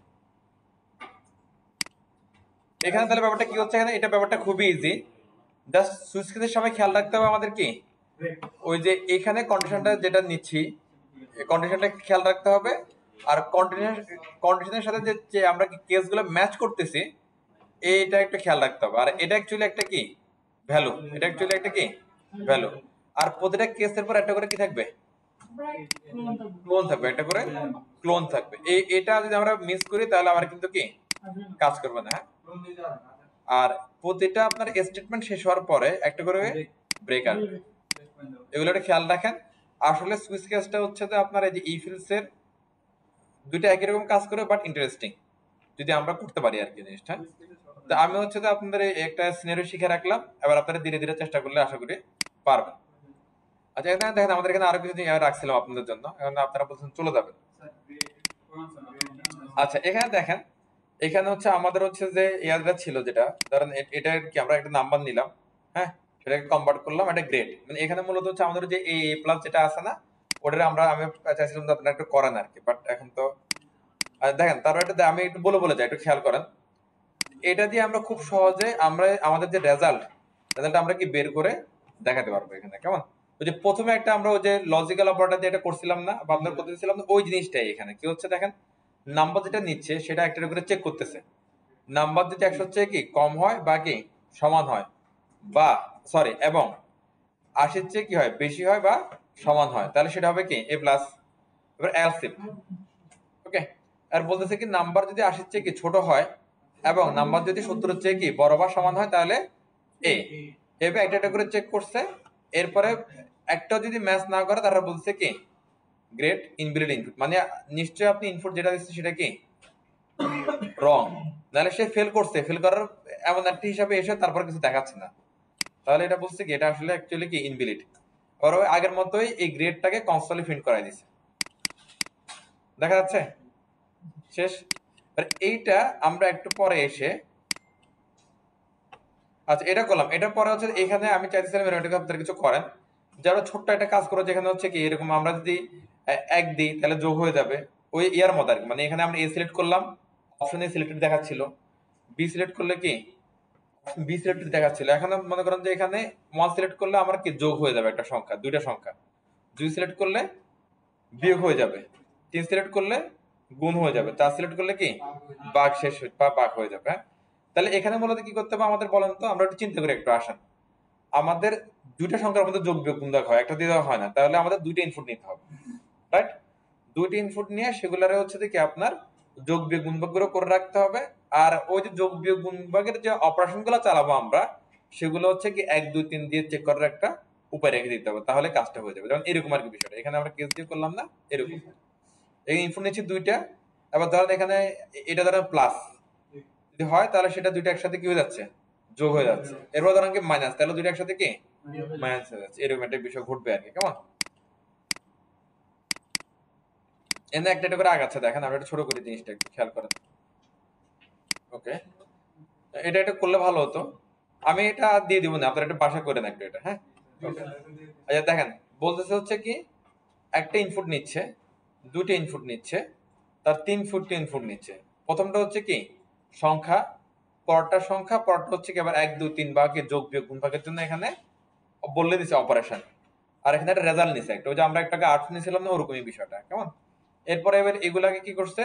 এখানে তাহলে ব্যাপারটা কি হচ্ছে, এখানে এটা ব্যাপারটা খুবই ইজি। জাস্ট সুইচ কেসের সময় খেয়াল রাখতে হবে আমাদের কি, ওই যে এখানে কন্ডিশনটা যেটা নিচ্ছি কন্ডিশনটা খেয়াল রাখতে হবে, আর কন্ডিশনের সাথে যে আমরা কি কেসগুলো ম্যাচ করতেছি এইটা একটু খেয়াল রাখতে হবে। আর এটা অ্যাকচুয়ালি একটা কি ভ্যালু, এটা অ্যাকচুয়ালি একটা কি ভ্যালু। আর প্রতিটা কেসের পর একটা করে কি থাকবে, ক্লোন থাকবে, একটা করে ক্লোন থাকবে। এটা যদি আমরা মিস করি তাহলে আমার কিন্তু কি কাজ করবে না। আর প্রতিটা আপনার স্টেটমেন্ট শেষ হওয়ার পরে একটা করে ব্রেক আসবে, এগুলো একটা খেয়াল রাখেন। আসলে সুইচ কেসটা হচ্ছে যে আপনার এই যে ইফিলস এর দুইটা একই রকম কাজ করে, বাট ইন্টারেস্টিং যদি আমরা করতে পারি আর কি জিনিসটা। তো আমি হচ্ছে যে আপনাদের একটা সিনারিও শিখে রাখলাম, এবার আপনারা ধীরে ধীরে চেষ্টা করলে আশা করি পারবেন। আচ্ছা এখানে দেখেন আমাদের এখানে আরো কিছু রাখছিলাম আপনাদের জন্য, এখন আপনারা বলছেন চলে যাবেন। আচ্ছা এখানে দেখেন, এখানে হচ্ছে আমাদের হচ্ছে যে ইয়ারটা ছিল যেটা ধরেন এটা কি আমরা একটা নাম্বার নিলাম, হ্যাঁ সেটাকে কনভার্ট করলাম একটা গ্রেড, মানে এখানে মূলত হচ্ছে আমাদের যে এ প্লাস যেটা আছে না ওটা আমি চাইছিলাম যে আপনারা একটু করেন আর কি, বাট এখন তো দেখেন তারপর একটা আমি একটু বলে যাই, একটু খেয়াল করেন। এটা দিয়ে আমরা খুব সহজে আমরা আমাদের যে রেজাল্ট আমরা কি বের করে দেখাতে পারবো এখানে, কেমন? ওই যে প্রথমে একটা আমরা ওই যে লজিক্যাল অপারেটর দিয়ে এটা করছিলাম না, বা আপনার করতেছিলাম না, ওই জিনিসটাই এখানে কি হচ্ছে দেখেন, নাম্বার যেটা নিচ্ছে সেটা একটা করে চেক করতেছে। নাম্বার যদি 100 চেয়ে কি কম হয় বা কি সমান হয়, বা সরি এবং 80 চেয়ে কি হয় বেশি হয় বা সমান হয়, তাহলে সেটা হবে কি এ প্লাস। এবার এলসিফ ওকে, আর বলতেছে কি নাম্বার যদি 80 চেয়ে কি ছোট হয় এবং নাম্বার যদি 70 চেয়ে কি বড় বা সমান হয় তাহলে এ। এভাবে একটা একটা করে চেক করছে, এরপরে একটা যদি ম্যাচ না করে তারা বলছে কি গ্রেট ইনভ্যালিড ইনপুট, মানে নিশ্চয়ই আপনি ইনপুট যেটা দিচ্ছেন সেটা কি রং, নাহলে সে ফেল করছে, ফেল করার এমন একটা হিসাবে এসে তারপর কিছু দেখাচ্ছে না, তাহলে এটা বলছে কি এটা আসলে অ্যাকচুয়ালি কি ইনভ্যালিড। আর ওই আগের মতোই এই গ্রেডটাকে কনসোলে প্রিন্ট করাই দিছে, দেখা যাচ্ছে শেষ। এইটা আমরা একটু পরে এসে আচ্ছা এটা করলাম, এটা পরে হচ্ছে এখানে আমি চাইছিলাম এরকম আপনারা কিছু করেন, যারা ছোট্ট একটা কাজ করো যেখানে হচ্ছে কি এরকম আমরা যদি এক দিই তাহলে যোগ হয়ে যাবে ওই ইয়ার মতো আর কি, মানে এখানে আমরা এ সিলেক্ট করলাম, অপশনে সিলেক্টেড দেখাচ্ছিল, বি সিলেক্ট করলে কি বি সিলেক্টেড দেখাচ্ছিল, এখন মনে করেন যে এখানে 1 সিলেক্ট করলে আমার কি যোগ হয়ে যাবে একটা সংখ্যা, দুইটা সংখ্যা, 2 সিলেক্ট করলে বিয়োগ হয়ে যাবে, 3 সিলেক্ট করলে গুণ হয়ে যাবে, 4 সিলেক্ট করলে কি ভাগ শেষ বা ভাগ হয়ে যাবে। হ্যাঁ তাহলে এখানে মূলত কি করতে হবে আমাদের বলেন তো, আমরা একটু চিন্তা করি একটু আসেন। আমাদের দুইটা সংখ্যার মধ্যে যোগ বিয়োগ গুণ দেওয়া হয়, একটা দিয়ে দেওয়া হয় না, তাহলে আমাদের দুইটা ইনপুট নিতে হবে, রাইট? দুইটা ইনপুট নিয়ে সেগুলারে হচ্ছে কি আপনার যোগ বিয়োগ গুণ ভাগ করে রাখতে হবে। আর ওই যে যোগ বিয়োগ গুণ ভাগের যে অপারেশন গুলো চালাবো আমরা সেগুলো হচ্ছে কি 1 2 3 দিয়ে চেক করার একটা উপায় রেখে দিতে হবে, তাহলে কাজটা হয়ে যাবে। যেমন এরকম আর কি বিষয়টা, এখানে আমরা কেস দিয়ে করলাম না, এরকম এই ইনপুট নিচ্ছি দুইটা, আবার ধরেন এখানে এটা ধরেন প্লাস যদি হয় তাহলে সেটা দুইটা একসাথে কি হয়ে যাচ্ছে যোগ হয়ে যাচ্ছে, এরপর ধরেন কি মাইনাস, তাহলে দুইটা একসাথে কি মাইনাস হয়ে যাচ্ছে, এরকম একটা বিষয় ঘটবে আর কি, কেমন? এনে একটা একটা করে আগাচ্ছে, দেখেন আমরা একটু ছোট করে জিনিসটা একটু খেয়াল করেন। ওকে এটা এটা করলে ভালো হতো, আমি এটা দিয়ে দিব না, আপনারা একটু বাসা করেন একটু এটা, হ্যাঁ ওকে। আচ্ছা দেখেন বলতেছে হচ্ছে কি একটা ইনপুট নিচ্ছে, দুটো ইনপুট নিচ্ছে, তার 3 ইনপুট নিচ্ছে। প্রথমটা হচ্ছে কি সংখ্যা, পরটা সংখ্যা, পরটা হচ্ছে কি আবার 1 2 3 বা কি যোগ বিয়োগ গুণ ভাগের জন্য এখানে বললে দিছে অপারেশন, আর এখানে একটা রেজাল্ট নিছে একটা, ওই যে আমরা একটাকে 8 নিয়েছিলাম না ওরকমই বিষয়টা, কেমন? এরপরে এবার এগুলাকে কি করছে,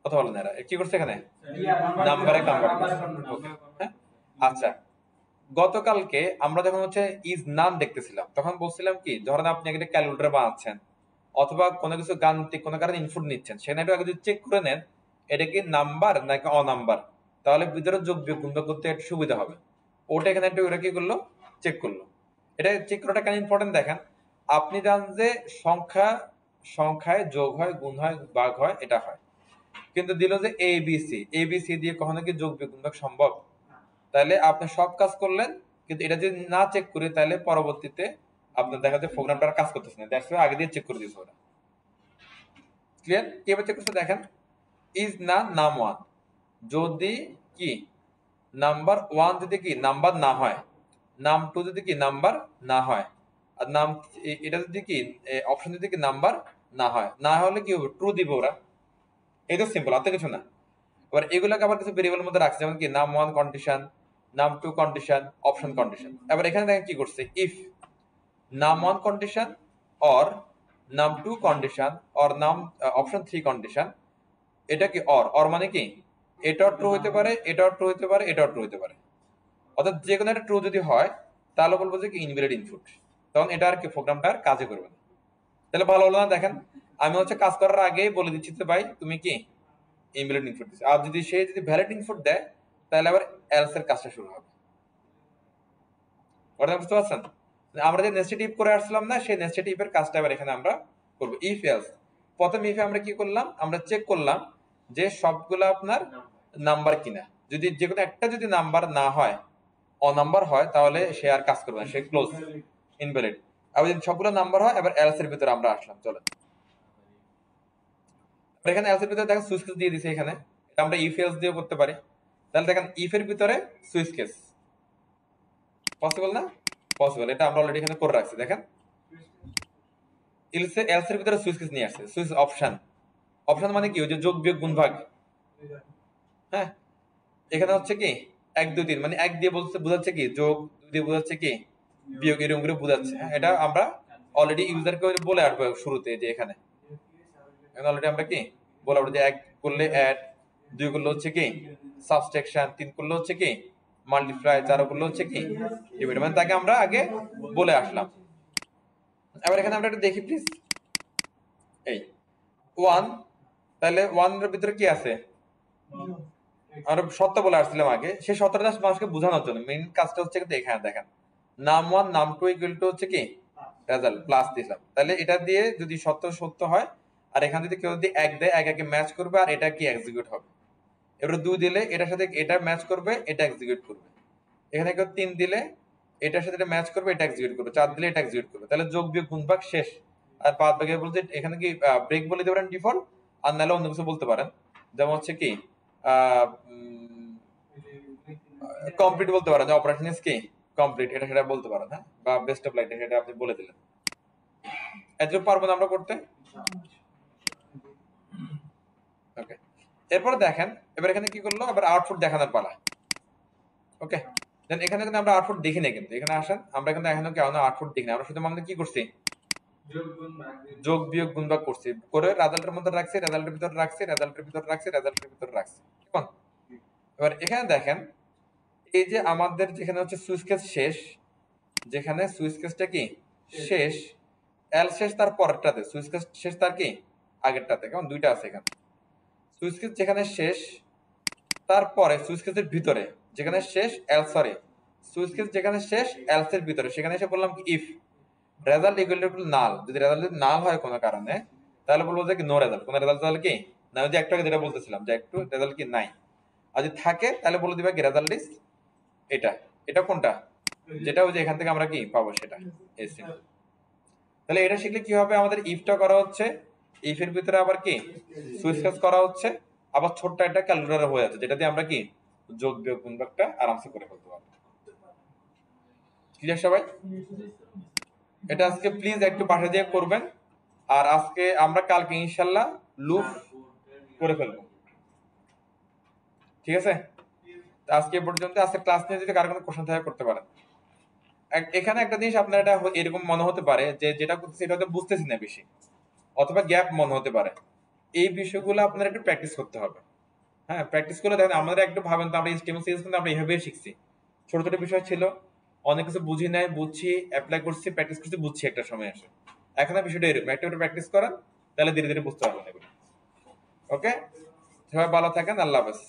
কথা বলেন এরা কি করছে এখানে নাম্বারে কনভার্ট করছে, ওকে হ্যাঁ। আচ্ছা গতকালকে আমরা যখন হচ্ছে ইজ নান দেখতেছিলাম তখন বলছিলাম কি, ধরেন আপনি একটা ক্যালকুলেটর বানাচ্ছেন অথবা কোনো কিছু গাণিতিক কোনো কারণে ইনপুট নিচ্ছেন, সেখানে একটু আগে যদি চেক করে নেন এটা কি নাম্বার নাকি অনাম্বার, তাহলে ভিতরে যোগ বিয়োগ গুণ ভাগ করতে একটু সুবিধা হবে। ওটা এখানে একটু ওরা কি করলো, চেক করলো। এটা চেক করাটা কেন ইম্পর্টেন্ট দেখেন, আপনি জানেন যে সংখ্যা সংখ্যায় যোগ হয়, গুণ হয়, ভাগ হয়, এটা হয়, কিন্তু দিল যে এবিসি দিয়ে কখনো কি যোগ বিয়োগ গুণ ভাগ সম্ভব? তাহলে আপনি সব কাজ করলেন, কিন্তু এটা যদি না চেক করি তাহলে পরবর্তীতে আপনার দেখা যায় প্রোগ্রামটা আর কাজ করতেছে না। দ্যাটস ওয়াই আগে দিয়ে চেক করে দিয়েছে ওরা। ক্লিয়ার? কিভাবে চেক করতে দেখেন, ইজ না নাম ওয়ান, যদি কি নাম্বার ওয়ান যদি কি নাম্বার না হয়, নাম টু যদি কি নাম্বার না হয়, আর নাম এটা যদি কি অপশন যদি কি নাম্বার না হয়, না হলে কি হবে, ট্রু দিবে ওরা। এই তো সিম্পল, আর তো কিছু না। এবার এগুলোকে আবার কিছু ভেরিয়েবল মধ্যে রাখছে, যেমন কি নাম ওয়ান কন্ডিশন, নাম টু কন্ডিশন, অপশন কন্ডিশন। এবার এখানে দেখেন কি করছে, ইফ নাম ওয়ান কন্ডিশন অর নাম টু কন্ডিশন অর নাম অপশন থ্রি কন্ডিশন, এটা কি অর মানে কি এটাও ট্রু হতে পারে, এটাও ট্রু হতে পারে, এটাও ট্রু হতে পারে। অর্থাৎ যে কোনো একটা ট্রু যদি হয় তাহলে বলবো যে কি ইনভ্যালিড ইনপুট, তখন এটা আর কি প্রোগ্রামটা আর কাজে করবে না। তাহলে ভালো হলো না? দেখেন আমি হচ্ছে কাজ করার আগেই বলে দিচ্ছি তো ভাই তুমি কি ইনভ্যালিড ইনপুট দিচ্ছে, আর যদি সে যদি ভ্যালিড ইনপুট দেয় তাহলে আবার এলস এর কাজটা শুরু হবে। কথা বুঝতে পারছেন? আমরা যে নেস্টেড ইফ করে আসলাম না, সেই নেস্টেড ইফ এর কাজটা এবার এখানে আমরা করব। ইফ এলস, প্রথম ইফে আমরা কি করলাম, আমরা চেক করলাম যে সবগুলো আপনার নাম্বার কিনা। যদি যে কোনো একটা যদি নাম্বার না হয়, অনাম্বার হয়, তাহলে সে আর কাজ করবে না, সে ক্লোজ, ইনভ্যালিড। আবার যদি সবগুলো নাম্বার হয়, এবার এলস এর ভিতরে আমরা আসলাম। চলো এখানে এলস এর ভিতরে দেখেন সুইচ কেস দিয়ে দিছে, এখানে এটা আমরা ইফ এলস দিয়ে করতে পারি। তাহলে দেখেন ইফ এর ভিতরে সুইচ কেস পসিবল না? পসিবল, এটা আমরা অলরেডি এখানে করে রাখছি। দেখেন এলস এর ভিতরে সুইচ কেস নিয়ে আসছে, সুইচ অপশন। অপশন মানে কি, ওই যে যোগ বিয়োগ গুণ ভাগ। হ্যাঁ, এখানে হচ্ছে কি 1 2 3 মানে 1 দিয়ে বলছে বোঝাচ্ছে কি যোগ, 2 দিয়ে বোঝাচ্ছে কি বিয়োগ, এরকম করে বোঝাচ্ছে। হ্যাঁ, এটা আমরা অলরেডি ইউজারকে বলে আসবো শুরুতে, যে এখানে অলরেডি আমরা কি বলে আসবো যে 1 করলে অ্যাড, 2 করলে হচ্ছে কি সাবট্রাকশন, 3 করলে হচ্ছে কি মাল্টিপ্লাই, 4 করলে হচ্ছে কি ডিভাইড, মানে তাকে আমরা আগে বলে আসলাম। এবার এখানে আমরা একটু দেখি প্লিজ, এই 1, তাহলে 1 এর ভিতরে কি আছে, আমরা সত্য বলে আসছিলাম আগে, সেই সত্যটা মানুষকে বোঝানোর জন্য মেইন কাজটা হচ্ছে কিন্তু এখানে দেখেন নাম ওয়ান নাম টু ইকুয়াল টু হচ্ছে কি রেজাল্ট প্লাস দিলাম, তাহলে এটা দিয়ে যদি সত্য সত্য হয়, আর এখানে যদি কেউ যদি এক দেয়, এক একে ম্যাচ করবে, আর এটা কি এক্সিকিউট হবে। এবারে 2 দিলে এটার সাথে এটা ম্যাচ করবে, এটা এক্সিকিউট করবে। এখানে কেউ 3 দিলে এটার সাথে এটা ম্যাচ করবে, এটা এক্সিকিউট করবে। 4 দিলে এটা এক্সিকিউট করবে। তাহলে যোগ বিয়োগ গুণ ভাগ শেষ। আর 5 ভাগে বলতে এখানে কি ব্রেক বলে দিতে পারেন ডিফল্ট, আর নাহলে অন্য কিছু বলতে পারেন, যেমন হচ্ছে কি কমপ্লিট বলতে পারেন, যে অপারেশন ইজ কি কমপ্লিট, এটা সেটা বলতে পারেন। হ্যাঁ, বা বেস্ট অফ লাইট, এটা আপনি বলে দিলেন। এতটুকু পারবো না আমরা করতে? ওকে, এরপর দেখেন এবার এখানে কি করলো, এবার আউটপুট দেখানোর পালা। ওকে, দেন এখানে কিন্তু আমরা আউটপুট দেখি না, কিন্তু এখানে আসেন, আমরা কিন্তু এখানে কেন আউটপুট দেখি না, আমরা শুধু আমরা কি করছি যোগ বিয়োগ গুণ ভাগ করছি, করে রেজাল্টের মধ্যে রাখছি, রেজাল্টের ভিতরে রাখছি, রেজাল্টের ভিতরে রাখছি, রেজাল্টের ভিতরে রাখছি। কেমন? এবার এখানে দেখেন এই যে আমাদের যেখানে হচ্ছে সুইচ কেস শেষ, যেখানে সুইচ কেসটা কি শেষ, এল শেষ তার পরেরটাতে, সুইচ কেস শেষ তার কি আগেরটাতে। কেমন? দুইটা আছে এখানে। সুইচ কেস যেখানে শেষ তারপরে সুইচ কেসের ভিতরে যেখানে শেষ এল, সরি সুইচ কেস যেখানে শেষ এলস এর ভিতরে, সেখানে এসে বললাম কি ইফ রেজাল্ট ইকুয়াল টু নাল। যদি রেজাল্ট যদি নাল হয় কোনো কারণে, তাহলে বলবো যে কি নো রেজাল্ট। কোনো রেজাল্ট তাহলে কি না, ওই যে একটু আগে যেটা বলতেছিলাম যে একটু রেজাল্ট কি নাই। আর যদি থাকে তাহলে বলে দিবা কি রেজাল্ট ইজ এটা। এটা কোনটা, যেটা ওই যে এখান থেকে আমরা কি পাবো সেটা। তাহলে এটা শিখলে কি হবে, আমাদের ইফটা করা হচ্ছে, ইফ এর ভিতরে আবার কি সুইচ কেস করা হচ্ছে, আবার ছোট্ট একটা ক্যালকুলেটর হয়ে যাচ্ছে, যেটা দিয়ে আমরা কি যোগ বিয়োগ গুণ ভাগটা আরামসে করে ফেলতে পারবো। ক্লিয়ার সবাই? এটা আজকে প্লিজ একটু পাশে দিয়ে করবেন, আর আজকে আমরা কালকে ইনশাল্লাহ লুপ করে ফেলবো। ঠিক আছে, আজকে পর্যন্ত। আজকে ক্লাস নিয়ে যদি কারো কোনো কোশ্চেন থাকে করতে পারেন। এখানে একটা জিনিস আপনার এটা এরকম মনে হতে পারে যে যেটা করতেছি এটা হয়তো বুঝতেছি না বেশি, অথবা গ্যাপ মনে হতে পারে। এই বিষয়গুলো আপনার একটু প্র্যাকটিস করতে হবে। হ্যাঁ, প্র্যাকটিস করলে দেখেন আমাদের একটু ভাবেন তো, আমরা HTML সিরিজ কিন্তু আমরা এইভাবেই শিখছি, ছোট ছোট বিষয় ছিল, অনেক কিছু বুঝি নাই, বুঝছি, অ্যাপ্লাই করছি, প্র্যাকটিস করছি, বুঝছি একটা সময় আসে। এখন বিষয়টা এরকম, একটা প্র্যাকটিস করেন, তাহলে ধীরে ধীরে বুঝতে পারবেন এগুলো। ওকে, সবাই ভালো থাকেন, আল্লাহ হাফেজ।